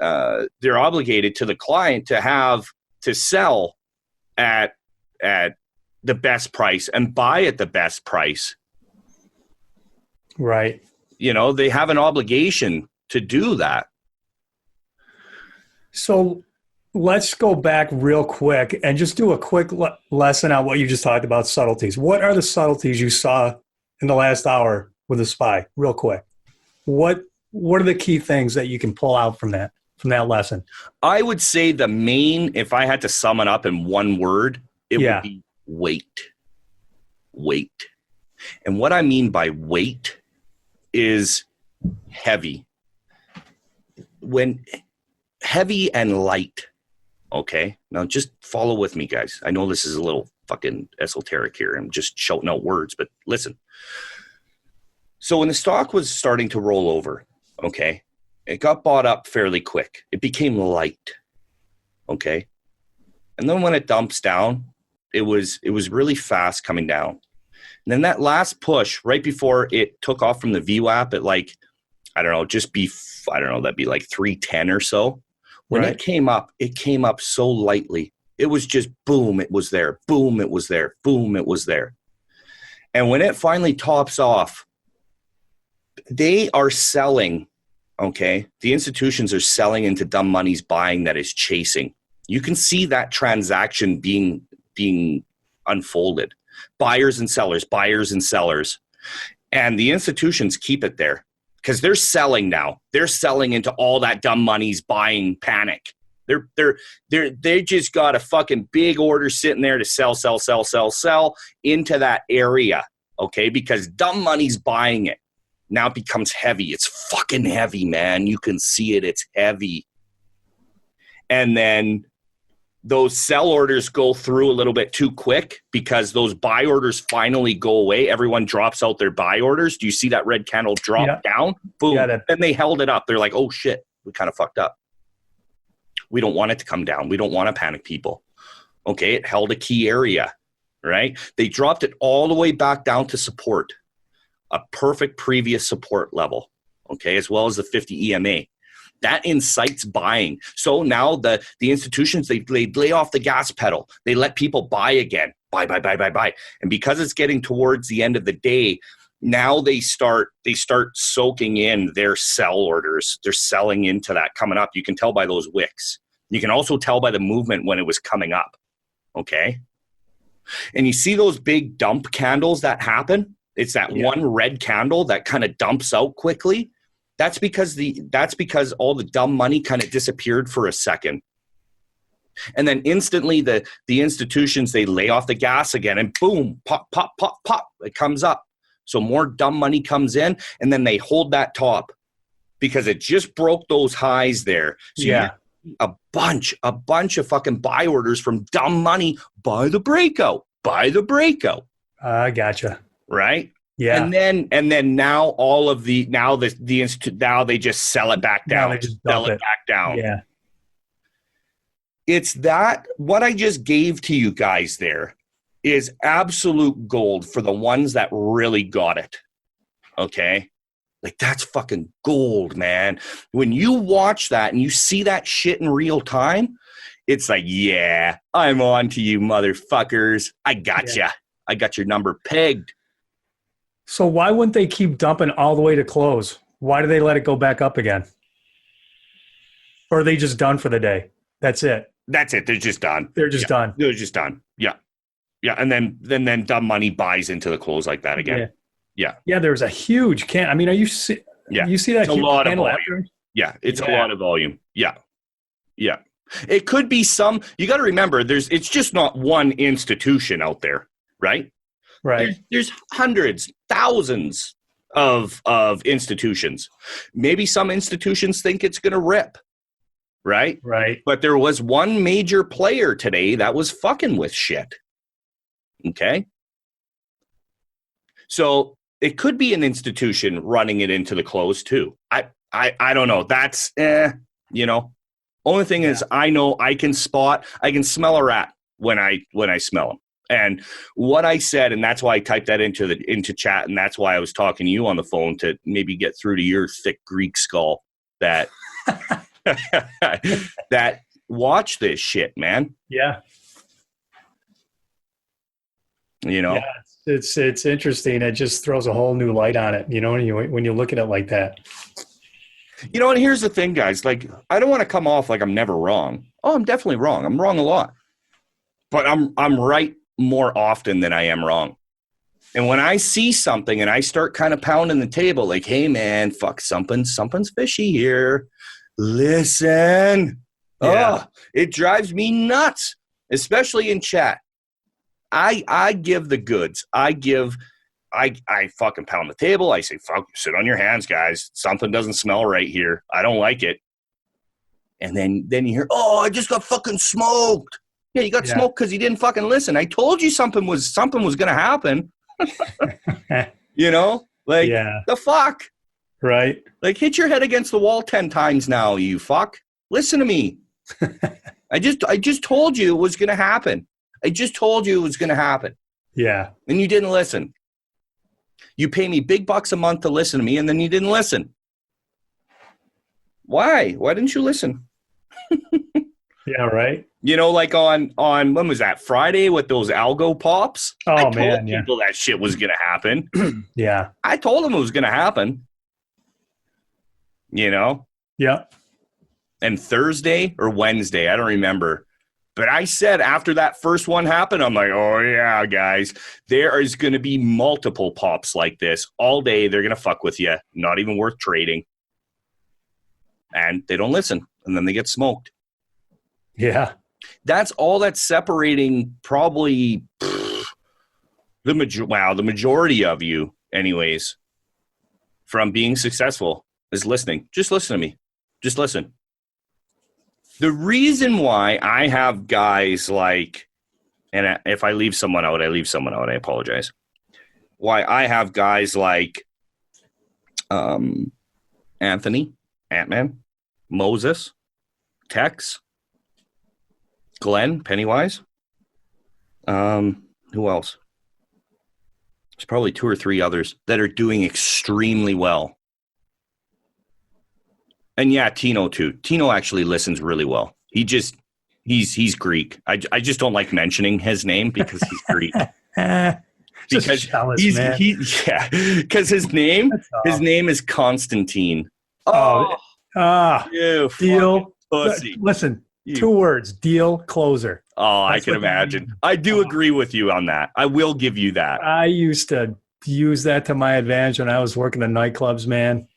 obligated to the client to sell at the best price and buy at the best price. Right. You know, they have an obligation to do that. So let's go back real quick and just do a quick lesson on what you just talked about, subtleties. What are the subtleties you saw in the last hour with the SPY? Real quick. What are the key things that you can pull out from that lesson? I would say the main, if I had to sum it up in one word, it would be weight. Weight. And what I mean by weight is heavy. When heavy and light. Okay. Now just follow with me, guys. I know this is a little fucking esoteric here. I'm just shouting out words, but listen. So when the stock was starting to roll over, okay, it got bought up fairly quick. It became light. Okay. And then when it dumps down, it was really fast coming down. And then that last push right before it took off from the VWAP at like, I don't know, that'd be like 310 or so. When it came up so lightly. It was just boom, it was there. Boom, it was there. Boom, it was there. And when it finally tops off, they are selling, okay? The institutions are selling into dumb money's buying that is chasing. You can see that transaction being unfolded. Buyers and sellers. And the institutions keep it there because they're selling now. They're selling into all that dumb money's buying panic. They just got a fucking big order sitting there to sell into that area, okay? Because dumb money's buying it. Now it becomes heavy. It's fucking heavy, man. You can see it. It's heavy. And then those sell orders go through a little bit too quick because those buy orders finally go away. Everyone drops out their buy orders. Do you see that red candle drop down? Boom. Yeah, and they held it up. They're like, oh shit, we kind of fucked up. We don't want it to come down. We don't want to panic people. Okay, it held a key area, right? They dropped it all the way back down to support, a perfect previous support level, okay, as well as the 50 EMA. That incites buying. So now the institutions, they lay off the gas pedal. They let people buy again. Buy. And because it's getting towards the end of the day, now they start soaking in their sell orders. They're selling into that coming up. You can tell by those wicks. You can also tell by the movement when it was coming up. Okay. And you see those big dump candles that happen? It's that one red candle that kind of dumps out quickly. That's because all the dumb money kind of disappeared for a second. And then instantly the institutions, they lay off the gas again and boom, pop, it comes up. So more dumb money comes in and then they hold that top because it just broke those highs there. So you get a bunch of fucking buy orders from dumb money. Buy the breakout. I gotcha. Right? Yeah. And then now all of now they just sell it back down. Now they just sell it back down. Yeah. It's that what I just gave to you guys there is absolute gold for the ones that really got it. Okay? Like that's fucking gold, man. When you watch that and you see that shit in real time, it's like, yeah, I'm on to you motherfuckers. I got ya. I got your number pegged. So why wouldn't they keep dumping all the way to close? Why do they let it go back up again? Or are they just done for the day? That's it. They're just done. They're just done. They're just done. Yeah. Yeah. And then dumb money buys into the close like that again. Yeah. Yeah. There's a huge can. I mean, you see that it's huge a lot candle of volume. after? Yeah. It's a lot of volume. Yeah. Yeah. It could be you got to remember it's just not one institution out there, right? Right. There's hundreds, thousands of institutions. Maybe some institutions think it's going to rip, right? Right. But there was one major player today that was fucking with shit. Okay? So it could be an institution running it into the close too. I don't know. That's, Only thing is I know I can smell a rat when I smell them. And what I said, and that's why I typed that into chat, and that's why I was talking to you on the phone to maybe get through to your thick Greek skull that that watch this shit, man. Yeah. Yeah, it's interesting. It just throws a whole new light on it, when you look at it like that. And here's the thing, guys. Like, I don't want to come off like I'm never wrong. Oh, I'm definitely wrong. I'm wrong a lot. But I'm right more often than I am wrong. And when I see something and I start kind of pounding the table like, hey man, fuck, something's fishy here. Listen. Yeah. Oh, it drives me nuts, especially in chat. I give the goods. I fucking pound the table. I say, fuck, sit on your hands, guys. Something doesn't smell right here. I don't like it. And then you hear, oh, I just got fucking smoked. Yeah, you got smoked because you didn't fucking listen. I told you something was going to happen. The fuck? Right. Like, hit your head against the wall 10 times now, you fuck. Listen to me. I just told you it was going to happen. I just told you it was going to happen. Yeah. And you didn't listen. You pay me big bucks a month to listen to me, and then you didn't listen. Why? Why didn't you listen? Yeah, right. You know, like on when was that, Friday with those algo pops? Oh, I told man, yeah. people that shit was going to happen. Yeah. I told them it was going to happen. You know? Yeah. And Thursday or Wednesday, I don't remember. But I said after that first one happened, I'm like, oh, yeah, guys, there is going to be multiple pops like this all day. They're going to fuck with you. Not even worth trading. And they don't listen. And then they get smoked. Yeah. That's all that's separating probably the majority of you, anyways, from being successful is listening. Just listen to me. Just listen. The reason why I have guys like, and if I leave someone out, I apologize. Why I have guys like Anthony, Ant-Man, Moses, Tex, Glenn, Pennywise. Who else? There's probably 2 or 3 others that are doing extremely well. And yeah, Tino too. Tino actually listens really well. He's Greek. I just don't like mentioning his name because he's Greek. Because jealous, because his name is Constantine. You deal. pussy. Listen, 2 words: deal closer. Oh, That's I can imagine. I do agree with you on that. I will give you that. I used to use that to my advantage when I was working in nightclubs, man.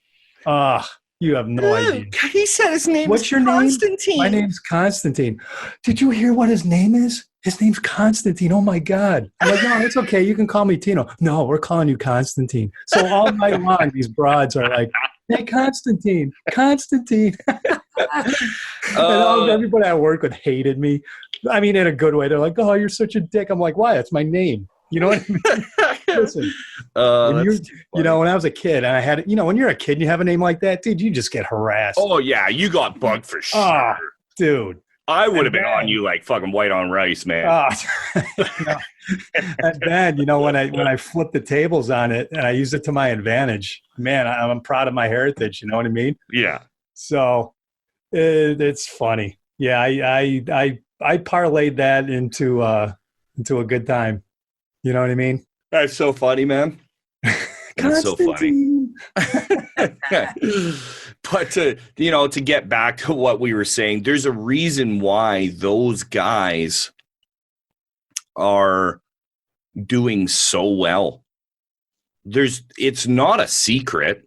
You have no idea. He said his name What's is your Constantine. name? My name's Constantine. Did you hear what his name is? His name's Constantine. Oh, my God. I'm like, no, it's okay. You can call me Tino. No, we're calling you Constantine. So all night long, these broads are like, hey, Constantine. And everybody I work with hated me. I mean, in a good way. They're like, oh, you're such a dick. I'm like, why? That's my name. You know what I mean? Listen, when I was a kid and I had, when you're a kid and you have a name like that, dude, you just get harassed. Oh, yeah. You got bugged for sure. Dude. I would have been on you like fucking white on rice, man. And then, when I flipped the tables on it and I used it to my advantage, man, I'm proud of my heritage. You know what I mean? Yeah. So it's funny. Yeah. I parlayed that into a good time. You know what I mean? That's so funny, man. That's so funny. But to get back to what we were saying, there's a reason why those guys are doing so well. It's not a secret.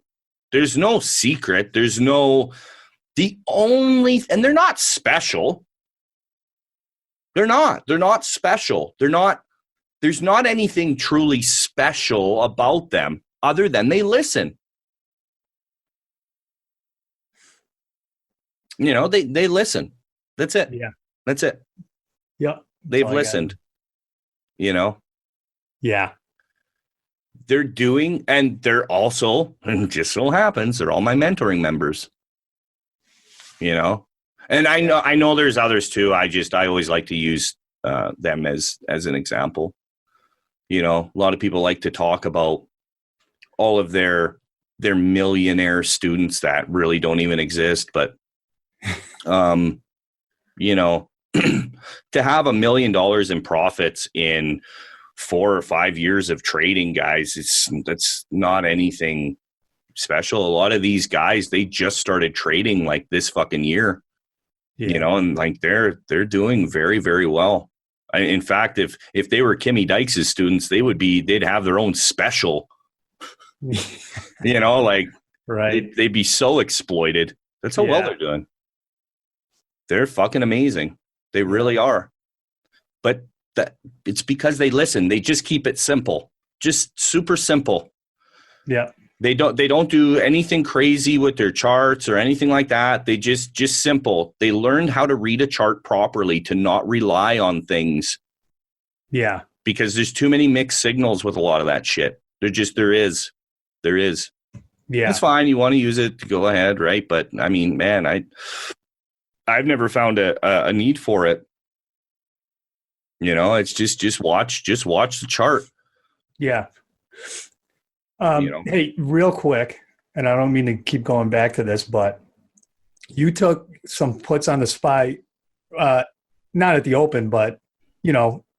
There's no secret. And they're not special. They're not special. There's not anything truly special about them other than they listen. They listen. That's it. Yeah. That's it. Yeah. They've listened. Yeah. They're doing, and they're also, and just so happens, they're all my mentoring members. And I know there's others too. I always like to use them as an example. A lot of people like to talk about all of their millionaire students that really don't even exist. But, to have $1 million in profits in 4 or 5 years of trading, guys, that's not anything special. A lot of these guys, they just started trading like this fucking year, and like they're doing very, very well. In fact, if they were Kimmy Dykes' students, they'd have their own special, like right. They'd be so exploited. That's how well they're doing. They're fucking amazing. They really are. But it's because they listen. They just keep it simple, just super simple. Yeah. They don't do anything crazy with their charts or anything like that. They just simple. They learned how to read a chart properly to not rely on things. Yeah. Because there's too many mixed signals with a lot of that shit. There is. Yeah. It's fine. You want to use it, go ahead, right? But I mean, man, I've never found a need for it. It's just watch the chart. Yeah. You know, Hey, real quick, and I don't mean to keep going back to this, but you took some puts on the SPY, not at the open, but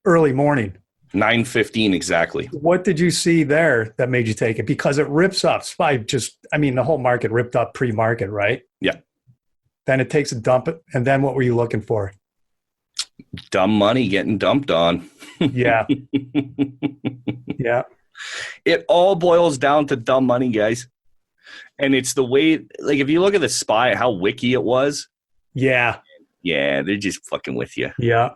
early morning. 9:15 exactly. What did you see there that made you take it? Because it rips up. SPY the whole market ripped up pre-market, right? Yeah. Then it takes a dump, and then what were you looking for? Dumb money getting dumped on. Yeah. Yeah. It all boils down to dumb money, guys. And it's the way, like, if you look at the SPY, how wiki it was. Yeah. Yeah, they're just fucking with you. Yeah.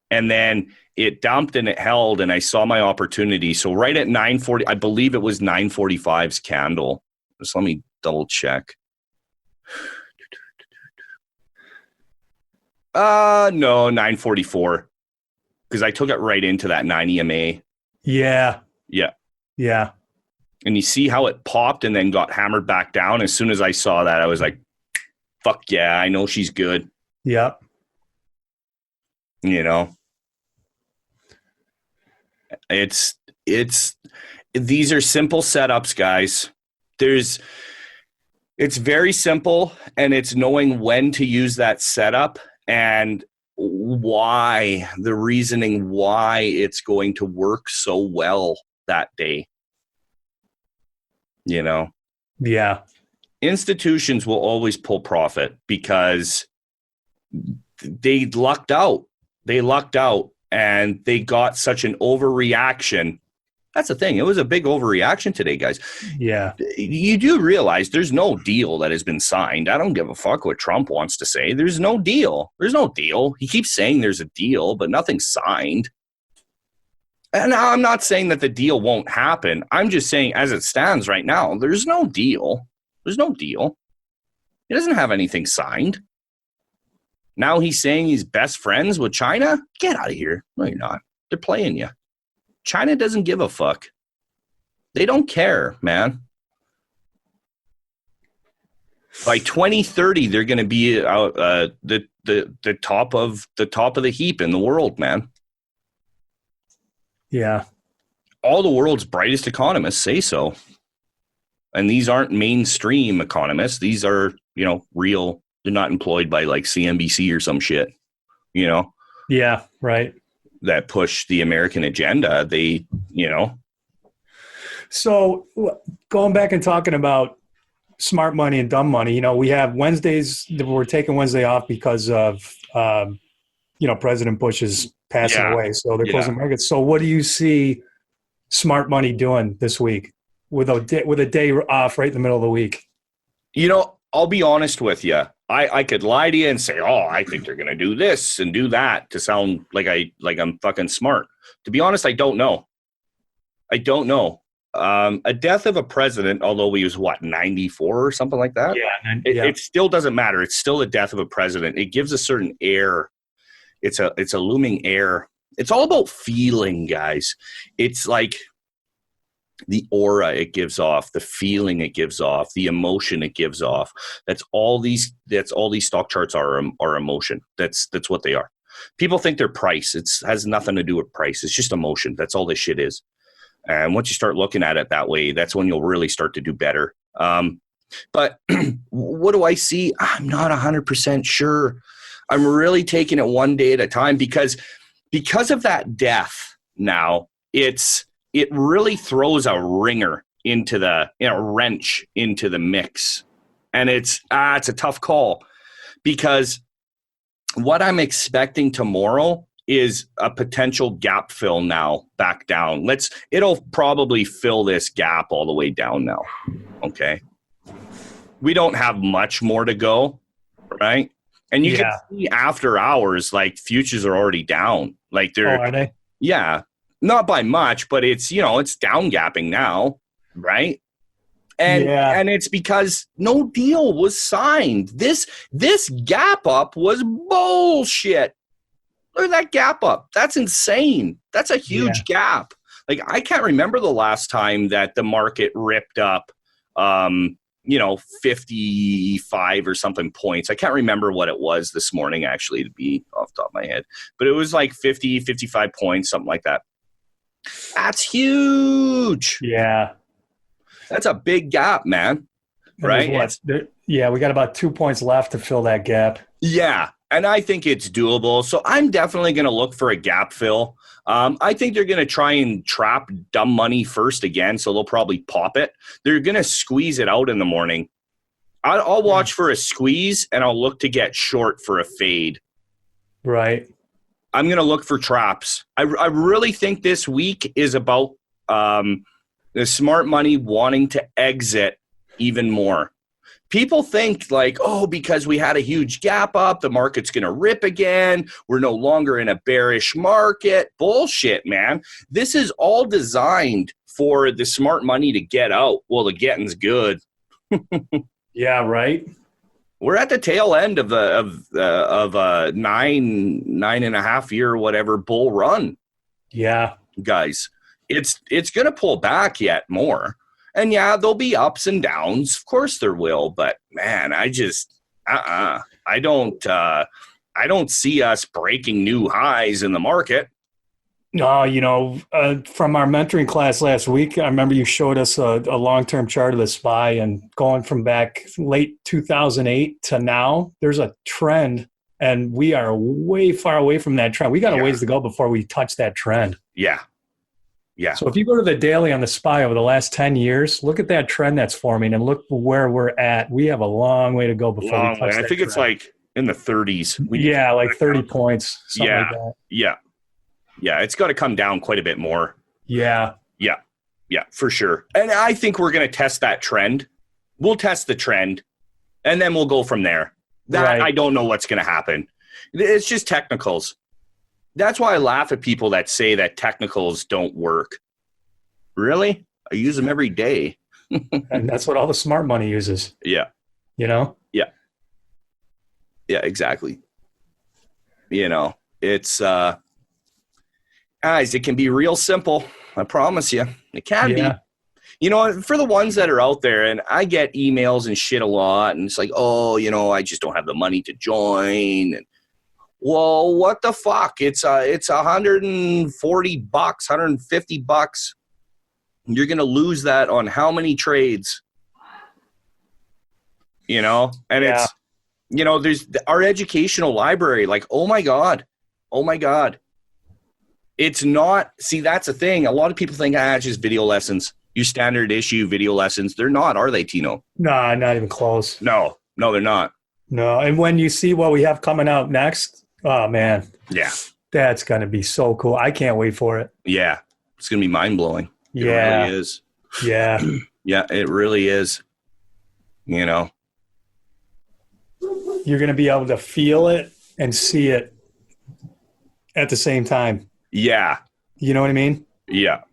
And then it dumped and it held, and I saw my opportunity. So right at 9:40, I believe it was 9:45's candle. Just let me double check. No, 9:44. Because I took it right into that 9 EMA. Yeah. Yeah. Yeah. And you see how it popped and then got hammered back down. As soon as I saw that, I was like, fuck yeah, I know she's good. Yeah. It's these are simple setups, guys. It's very simple, and it's knowing when to use that setup and why, the reasoning why it's going to work so well that day. Yeah. Institutions will always pull profit because they lucked out. And they got such an overreaction. That's the thing. It was a big overreaction today, guys. Yeah. You do realize there's no deal that has been signed. I don't give a fuck what Trump wants to say. There's no deal. He keeps saying there's a deal, but nothing's signed. And I'm not saying that the deal won't happen. I'm just saying, as it stands right now, there's no deal. He doesn't have anything signed. Now he's saying he's best friends with China? Get out of here. No, you're not. They're playing you. China doesn't give a fuck. They don't care, man. By 2030, they're going to be the top of the heap in the world, man. Yeah. All the world's brightest economists say so. And these aren't mainstream economists. These are, real. They're not employed by like CNBC or some shit, Yeah, right. that push the American agenda. They. So going back and talking about smart money and dumb money, we have Wednesdays. We're taking Wednesday off because of, President Bush is passing away. So they're closing markets. So what do you see smart money doing this week with a day off right in the middle of the week? I'll be honest with you. I could lie to you and say, oh, I think they're going to do this and do that to sound like I'm fucking smart. To be honest, I don't know. A death of a president, although he was 94 or something like that. Yeah, it still doesn't matter. It's still a death of a president. It gives a certain air. It's a looming air. It's all about feeling, guys. It's like the aura it gives off, the feeling it gives off, the emotion it gives off. That's all these stock charts are emotion. That's what they are. People think they're price. It has nothing to do with price. It's just emotion. That's all this shit is. And once you start looking at it that way, that's when you'll really start to do better. But what do I see? I'm not 100% sure. I'm really taking it one day at a time because of that death now, it really throws a ringer into a wrench into the mix. And it's a tough call because what I'm expecting tomorrow is a potential gap fill now back down. It'll probably fill this gap all the way down now. Okay. We don't have much more to go, right? And you can see after hours, like futures are already down. Like are they? Yeah. Not by much, but it's, it's down gapping now, right? And it's because no deal was signed. This gap up was bullshit. Look at that gap up. That's insane. That's a huge gap. Like, I can't remember the last time that the market ripped up 55 or something points. I can't remember what it was this morning, actually, to be off the top of my head. But it was like 50, 55 points, something like that. That's huge. Yeah. That's a big gap, man. And Right? we got about 2 points left to fill that gap. Yeah. And I think it's doable. So I'm definitely going to look for a gap fill. I think they're going to try and trap dumb money first again, so they'll probably pop it. They're going to squeeze it out in the morning. I'll watch for a squeeze, and I'll look to get short for a fade. Right. I'm going to look for traps. I really think this week is about the smart money wanting to exit even more. People think like, oh, because we had a huge gap up, the market's going to rip again. We're no longer in a bearish market. Bullshit, man. This is all designed for the smart money to get out. Well, the getting's good. Yeah, right. We're at the tail end of a 9.5 year whatever bull run. Yeah, guys. It's going to pull back yet more. And yeah, there'll be ups and downs. Of course there will. But man, I just, I don't see us breaking new highs in the market. No, from our mentoring class last week, I remember you showed us a long-term chart of the SPY, and going from back late 2008 to now, there's a trend, and we are way far away from that trend. We got a ways to go before we touch that trend. Yeah. Yeah. So if you go to the daily on the SPY over the last 10 years, look at that trend that's forming and look where we're at. We have a long way to go before we touch that I think trend. It's like in the 30s. Like 30 points, something like that. Yeah. Yeah, it's got to come down quite a bit more. Yeah. Yeah, for sure. And I think we're going to test that trend. We'll test the trend, and then we'll go from there. Right. I don't know what's going to happen. It's just technicals. That's why I laugh at people that say that technicals don't work. Really? I use them every day. And that's what all the smart money uses. Yeah. Yeah. Yeah, exactly. It's, guys, it can be real simple. I promise you. It can be. For the ones that are out there, and I get emails and shit a lot, and it's like, oh, I just don't have the money to join. And well, what the fuck? It's $140, $150. You're going to lose that on how many trades? And it's, there's our educational library. Like, oh my God. It's not, see, that's the thing. A lot of people think, it's just video lessons. Your standard issue video lessons. They're not, are they, Tino? No, not even close. No, they're not. No, and when you see what we have coming out next, oh, man. Yeah. That's going to be so cool. I can't wait for it. Yeah. It's going to be mind-blowing. It really is. Yeah. Yeah, it really is. You're going to be able to feel it and see it at the same time. Yeah. You know what I mean? Yeah.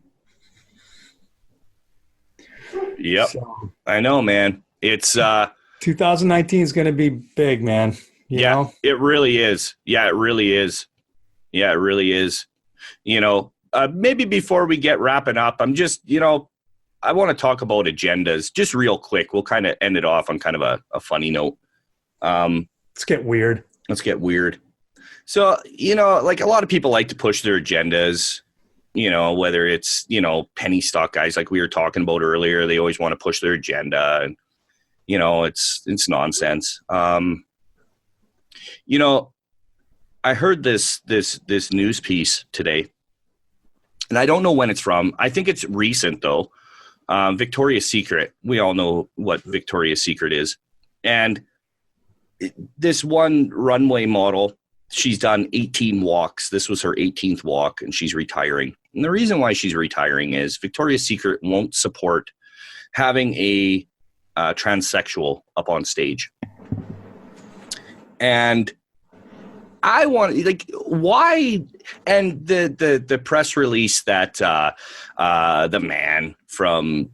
Yep. So, I know, man. It's 2019 is going to be big, man. You know? It really is. Yeah, it really is. Maybe before we get wrapping up, I'm just, I want to talk about agendas just real quick. We'll kind of end it off on kind of a funny note. Let's get weird. So, like a lot of people like to push their agendas, whether it's, penny stock guys like we were talking about earlier, they always want to push their agenda, and, it's nonsense. I heard this news piece today, and I don't know when it's from. I think it's recent though. Victoria's Secret. We all know what Victoria's Secret is. And this one runway model, she's done 18 walks. This was her 18th walk, and she's retiring. And the reason why she's retiring is Victoria's Secret won't support having a transsexual up on stage. And I want, why? And the press release that the man from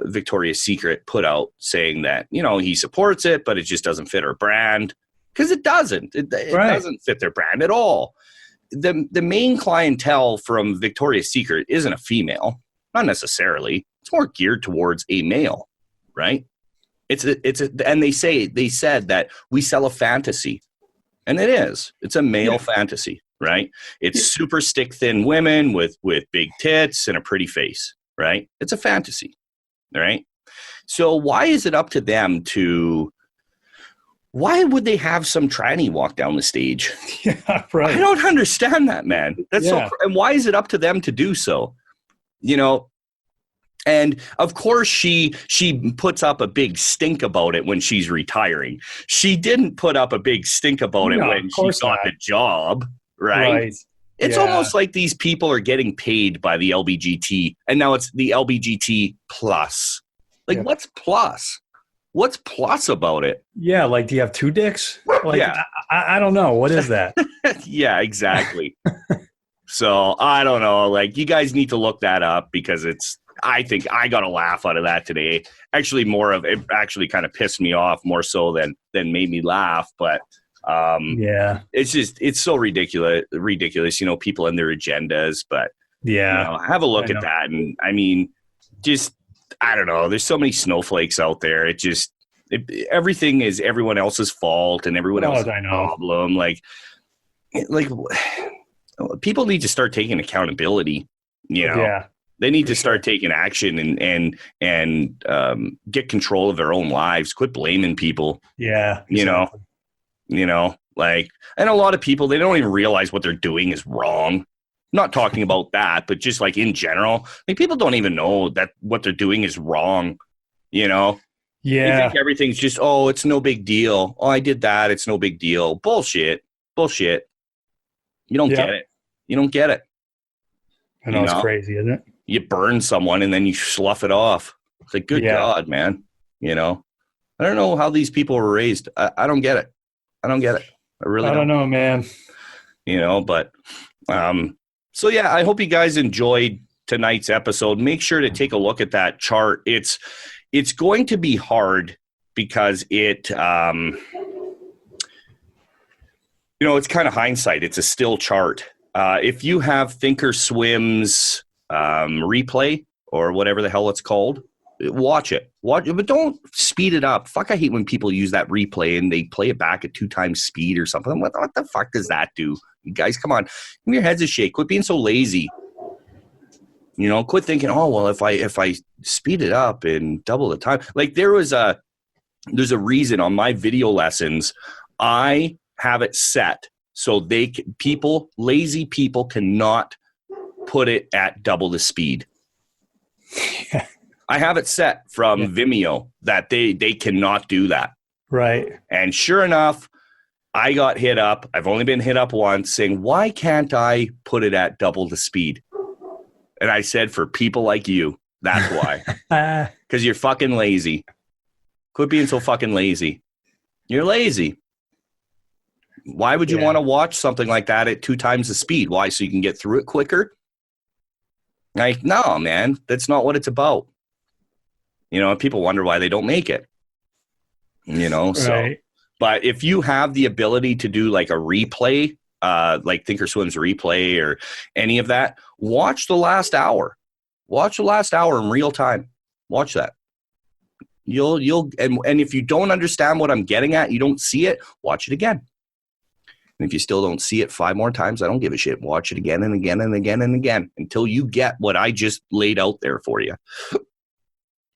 Victoria's Secret put out saying that, he supports it, but it just doesn't fit her brand. Because it doesn't. It doesn't fit their brand at all. The main clientele from Victoria's Secret isn't a female. Not necessarily. It's more geared towards a male, right? And they said that we sell a fantasy, and it's a male fantasy, right? It's super stick thin women with big tits and a pretty face, right? It's a fantasy, right? So why is it up to them why would they have some tranny walk down the stage? Yeah, right. I don't understand that, man. And why is it up to them to do so? And of course she puts up a big stink about it when she's retiring. She didn't put up a big stink about it when she got the job, right? It's almost like these people are getting paid by the LBGT, and now it's the LBGT plus. Like, what's plus? What's plus about it? Yeah, like, do you have two dicks? Like, I don't know. What is that? Yeah, exactly. So I don't know. Like, you guys need to look that up because I think I got a laugh out of that today. Actually, it actually kind of pissed me off more so than made me laugh. But it's so ridiculous. People and their agendas. But have a look at that. And I mean, I don't know. There's so many snowflakes out there. Everything is everyone else's fault and everyone else's problem. Like people need to start taking accountability. They need to start taking action and get control of their own lives. Quit blaming people. Yeah. Exactly. And a lot of people, they don't even realize what they're doing is wrong. I'm not talking about that, but just like in general, like people don't even know that what they're doing is wrong. Yeah. They think everything's just, it's no big deal. Oh, I did that. It's no big deal. Bullshit. You don't get it. You don't get it. I know, it's crazy, isn't it? You burn someone and then you slough it off. It's like, good God, man. I don't know how these people were raised. I don't get it. I really don't know, man. But so yeah, I hope you guys enjoyed tonight's episode. Make sure to take a look at that chart. It's going to be hard because it's kind of hindsight. It's a still chart. If you have Thinkorswim's replay or whatever the hell it's called, watch it, but don't speed it up. Fuck, I hate when people use that replay and they play it back at 2 times speed or something. What the fuck does that do? You guys, come on, give me your heads a shake. Quit being so lazy. Quit thinking, oh well, if I speed it up and double the time. Like there's a reason on my video lessons I have it set so lazy people cannot put it at double the speed. I have it set from Vimeo that they cannot do that. Right. And sure enough, I got hit up. I've only been hit up once saying, why can't I put it at double the speed? And I said, for people like you, that's why. Because you're fucking lazy. Quit being so fucking lazy. You're lazy. Why would you want to watch something like that at 2 times the speed? Why? So you can get through it quicker? Like, no, man, that's not what it's about. People wonder why they don't make it. So, but if you have the ability to do like a replay, like Thinkorswim's replay or any of that, watch the last hour. Watch the last hour in real time. Watch that. And if you don't understand what I'm getting at, you don't see it, watch it again. And if you still don't see it 5 more times, I don't give a shit. Watch it again and again and again and again until you get what I just laid out there for you.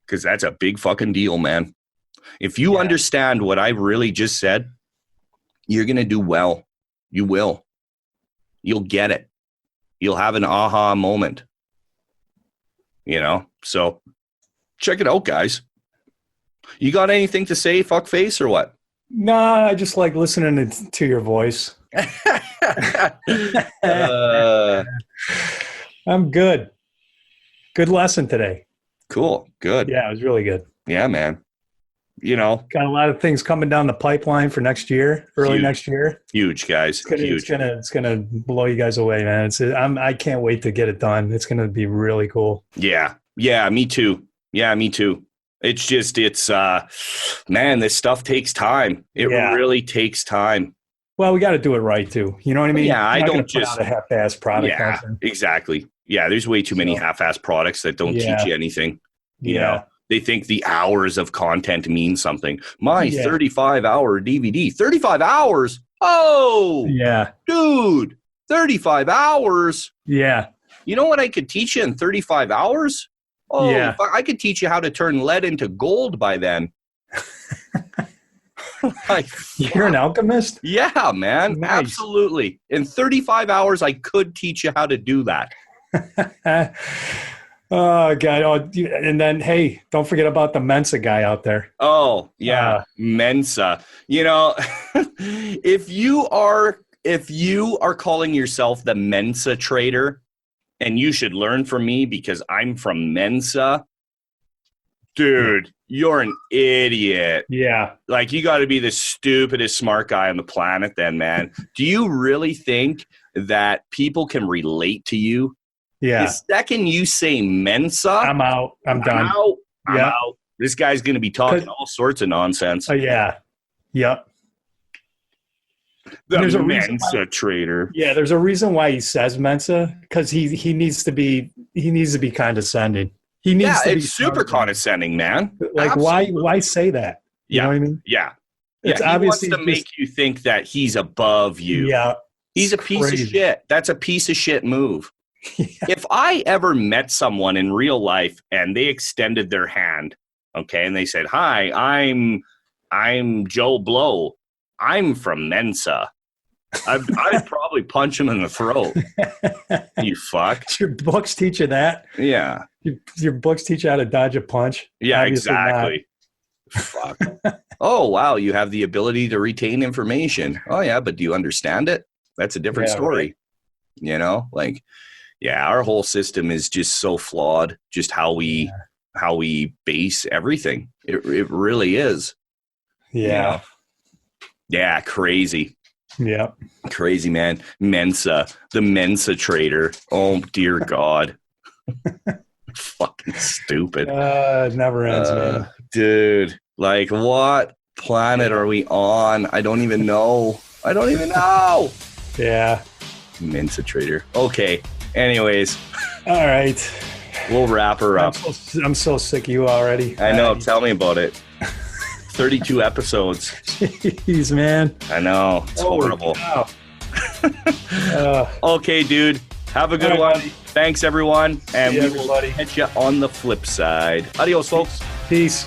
Because that's a big fucking deal, man. If you understand what I really just said, you're going to do well. You will. You'll get it. You'll have an aha moment. So check it out, guys. You got anything to say, fuckface, or what? Nah, I just like listening to your voice. I'm good. Good lesson today. Cool. Good. Yeah, it was really good. Yeah, man. Got a lot of things coming down the pipeline for next year, next year. Huge, guys. It's gonna blow you guys away, man. I can't wait to get it done. It's gonna be really cool. Yeah. Yeah, me too. It's just, man, this stuff takes time. It really takes time. Well, we got to do it right too. You know what I mean? Yeah, I don't just put out a half-ass product. Yeah, exactly. Yeah, there's way too many half-ass products that don't teach you anything. You know, They think the hours of content mean something. My 35-hour DVD. 35 hours? Oh, Yeah. dude, 35 hours? Yeah. You know what I could teach you in 35 hours? Oh, Yeah. I could teach you how to turn lead into gold by then. You're an alchemist? Yeah, man. Nice. Absolutely. In 35 hours, I could teach you how to do that. Oh, God. Oh, and then, hey, don't forget about the Mensa guy out there. Oh, yeah. Mensa. You know, if you are calling yourself the Mensa trader, and you should learn from me because I'm from Mensa, dude, you're an idiot. Yeah. Like, you got to be the stupidest smart guy on the planet then, man. Do you really think that people can relate to you? Yeah. The second you say Mensa, I'm out. I'm done. I'm out. This guy's going to be talking all sorts of nonsense. Yeah. Yep. The Mensa trader. Yeah, there's a reason why he says Mensa, because he needs to be condescending. He needs to be super condescending, man. Like, why say that? You know what I mean? Yeah. It's he obviously wants to make you think that he's above you. Yeah. He's a piece of shit. That's a piece of shit move. Yeah. If I ever met someone in real life and they extended their hand, okay, and they said, "Hi, I'm Joe Blow. I'm from Mensa." I'd probably punch him in the throat. You fuck. Your books teach you that? Yeah. Your books teach you how to dodge a punch? Yeah, obviously exactly. Fuck. Oh, wow. You have the ability to retain information. Oh, yeah. But do you understand it? That's a different story. Right. You know, like, yeah, our whole system is just so flawed. Just how we base everything. It really is. Yeah. You know? Yeah. Crazy. Yeah. Crazy, man. Mensa, the Mensa trader. Oh, dear God. Fucking stupid. It never ends, man. Dude, like, what planet are we on? I don't even know. Yeah. Mensa trader. Okay. Anyways. All right. We'll wrap her up. I'm so sick of you already. I know. Tell me about it. 32 episodes. Jeez, man. I know. It's horrible. Okay, dude. Have a good one. Buddy. Thanks, everyone. And we will catch you on the flip side. Adios, folks. Peace.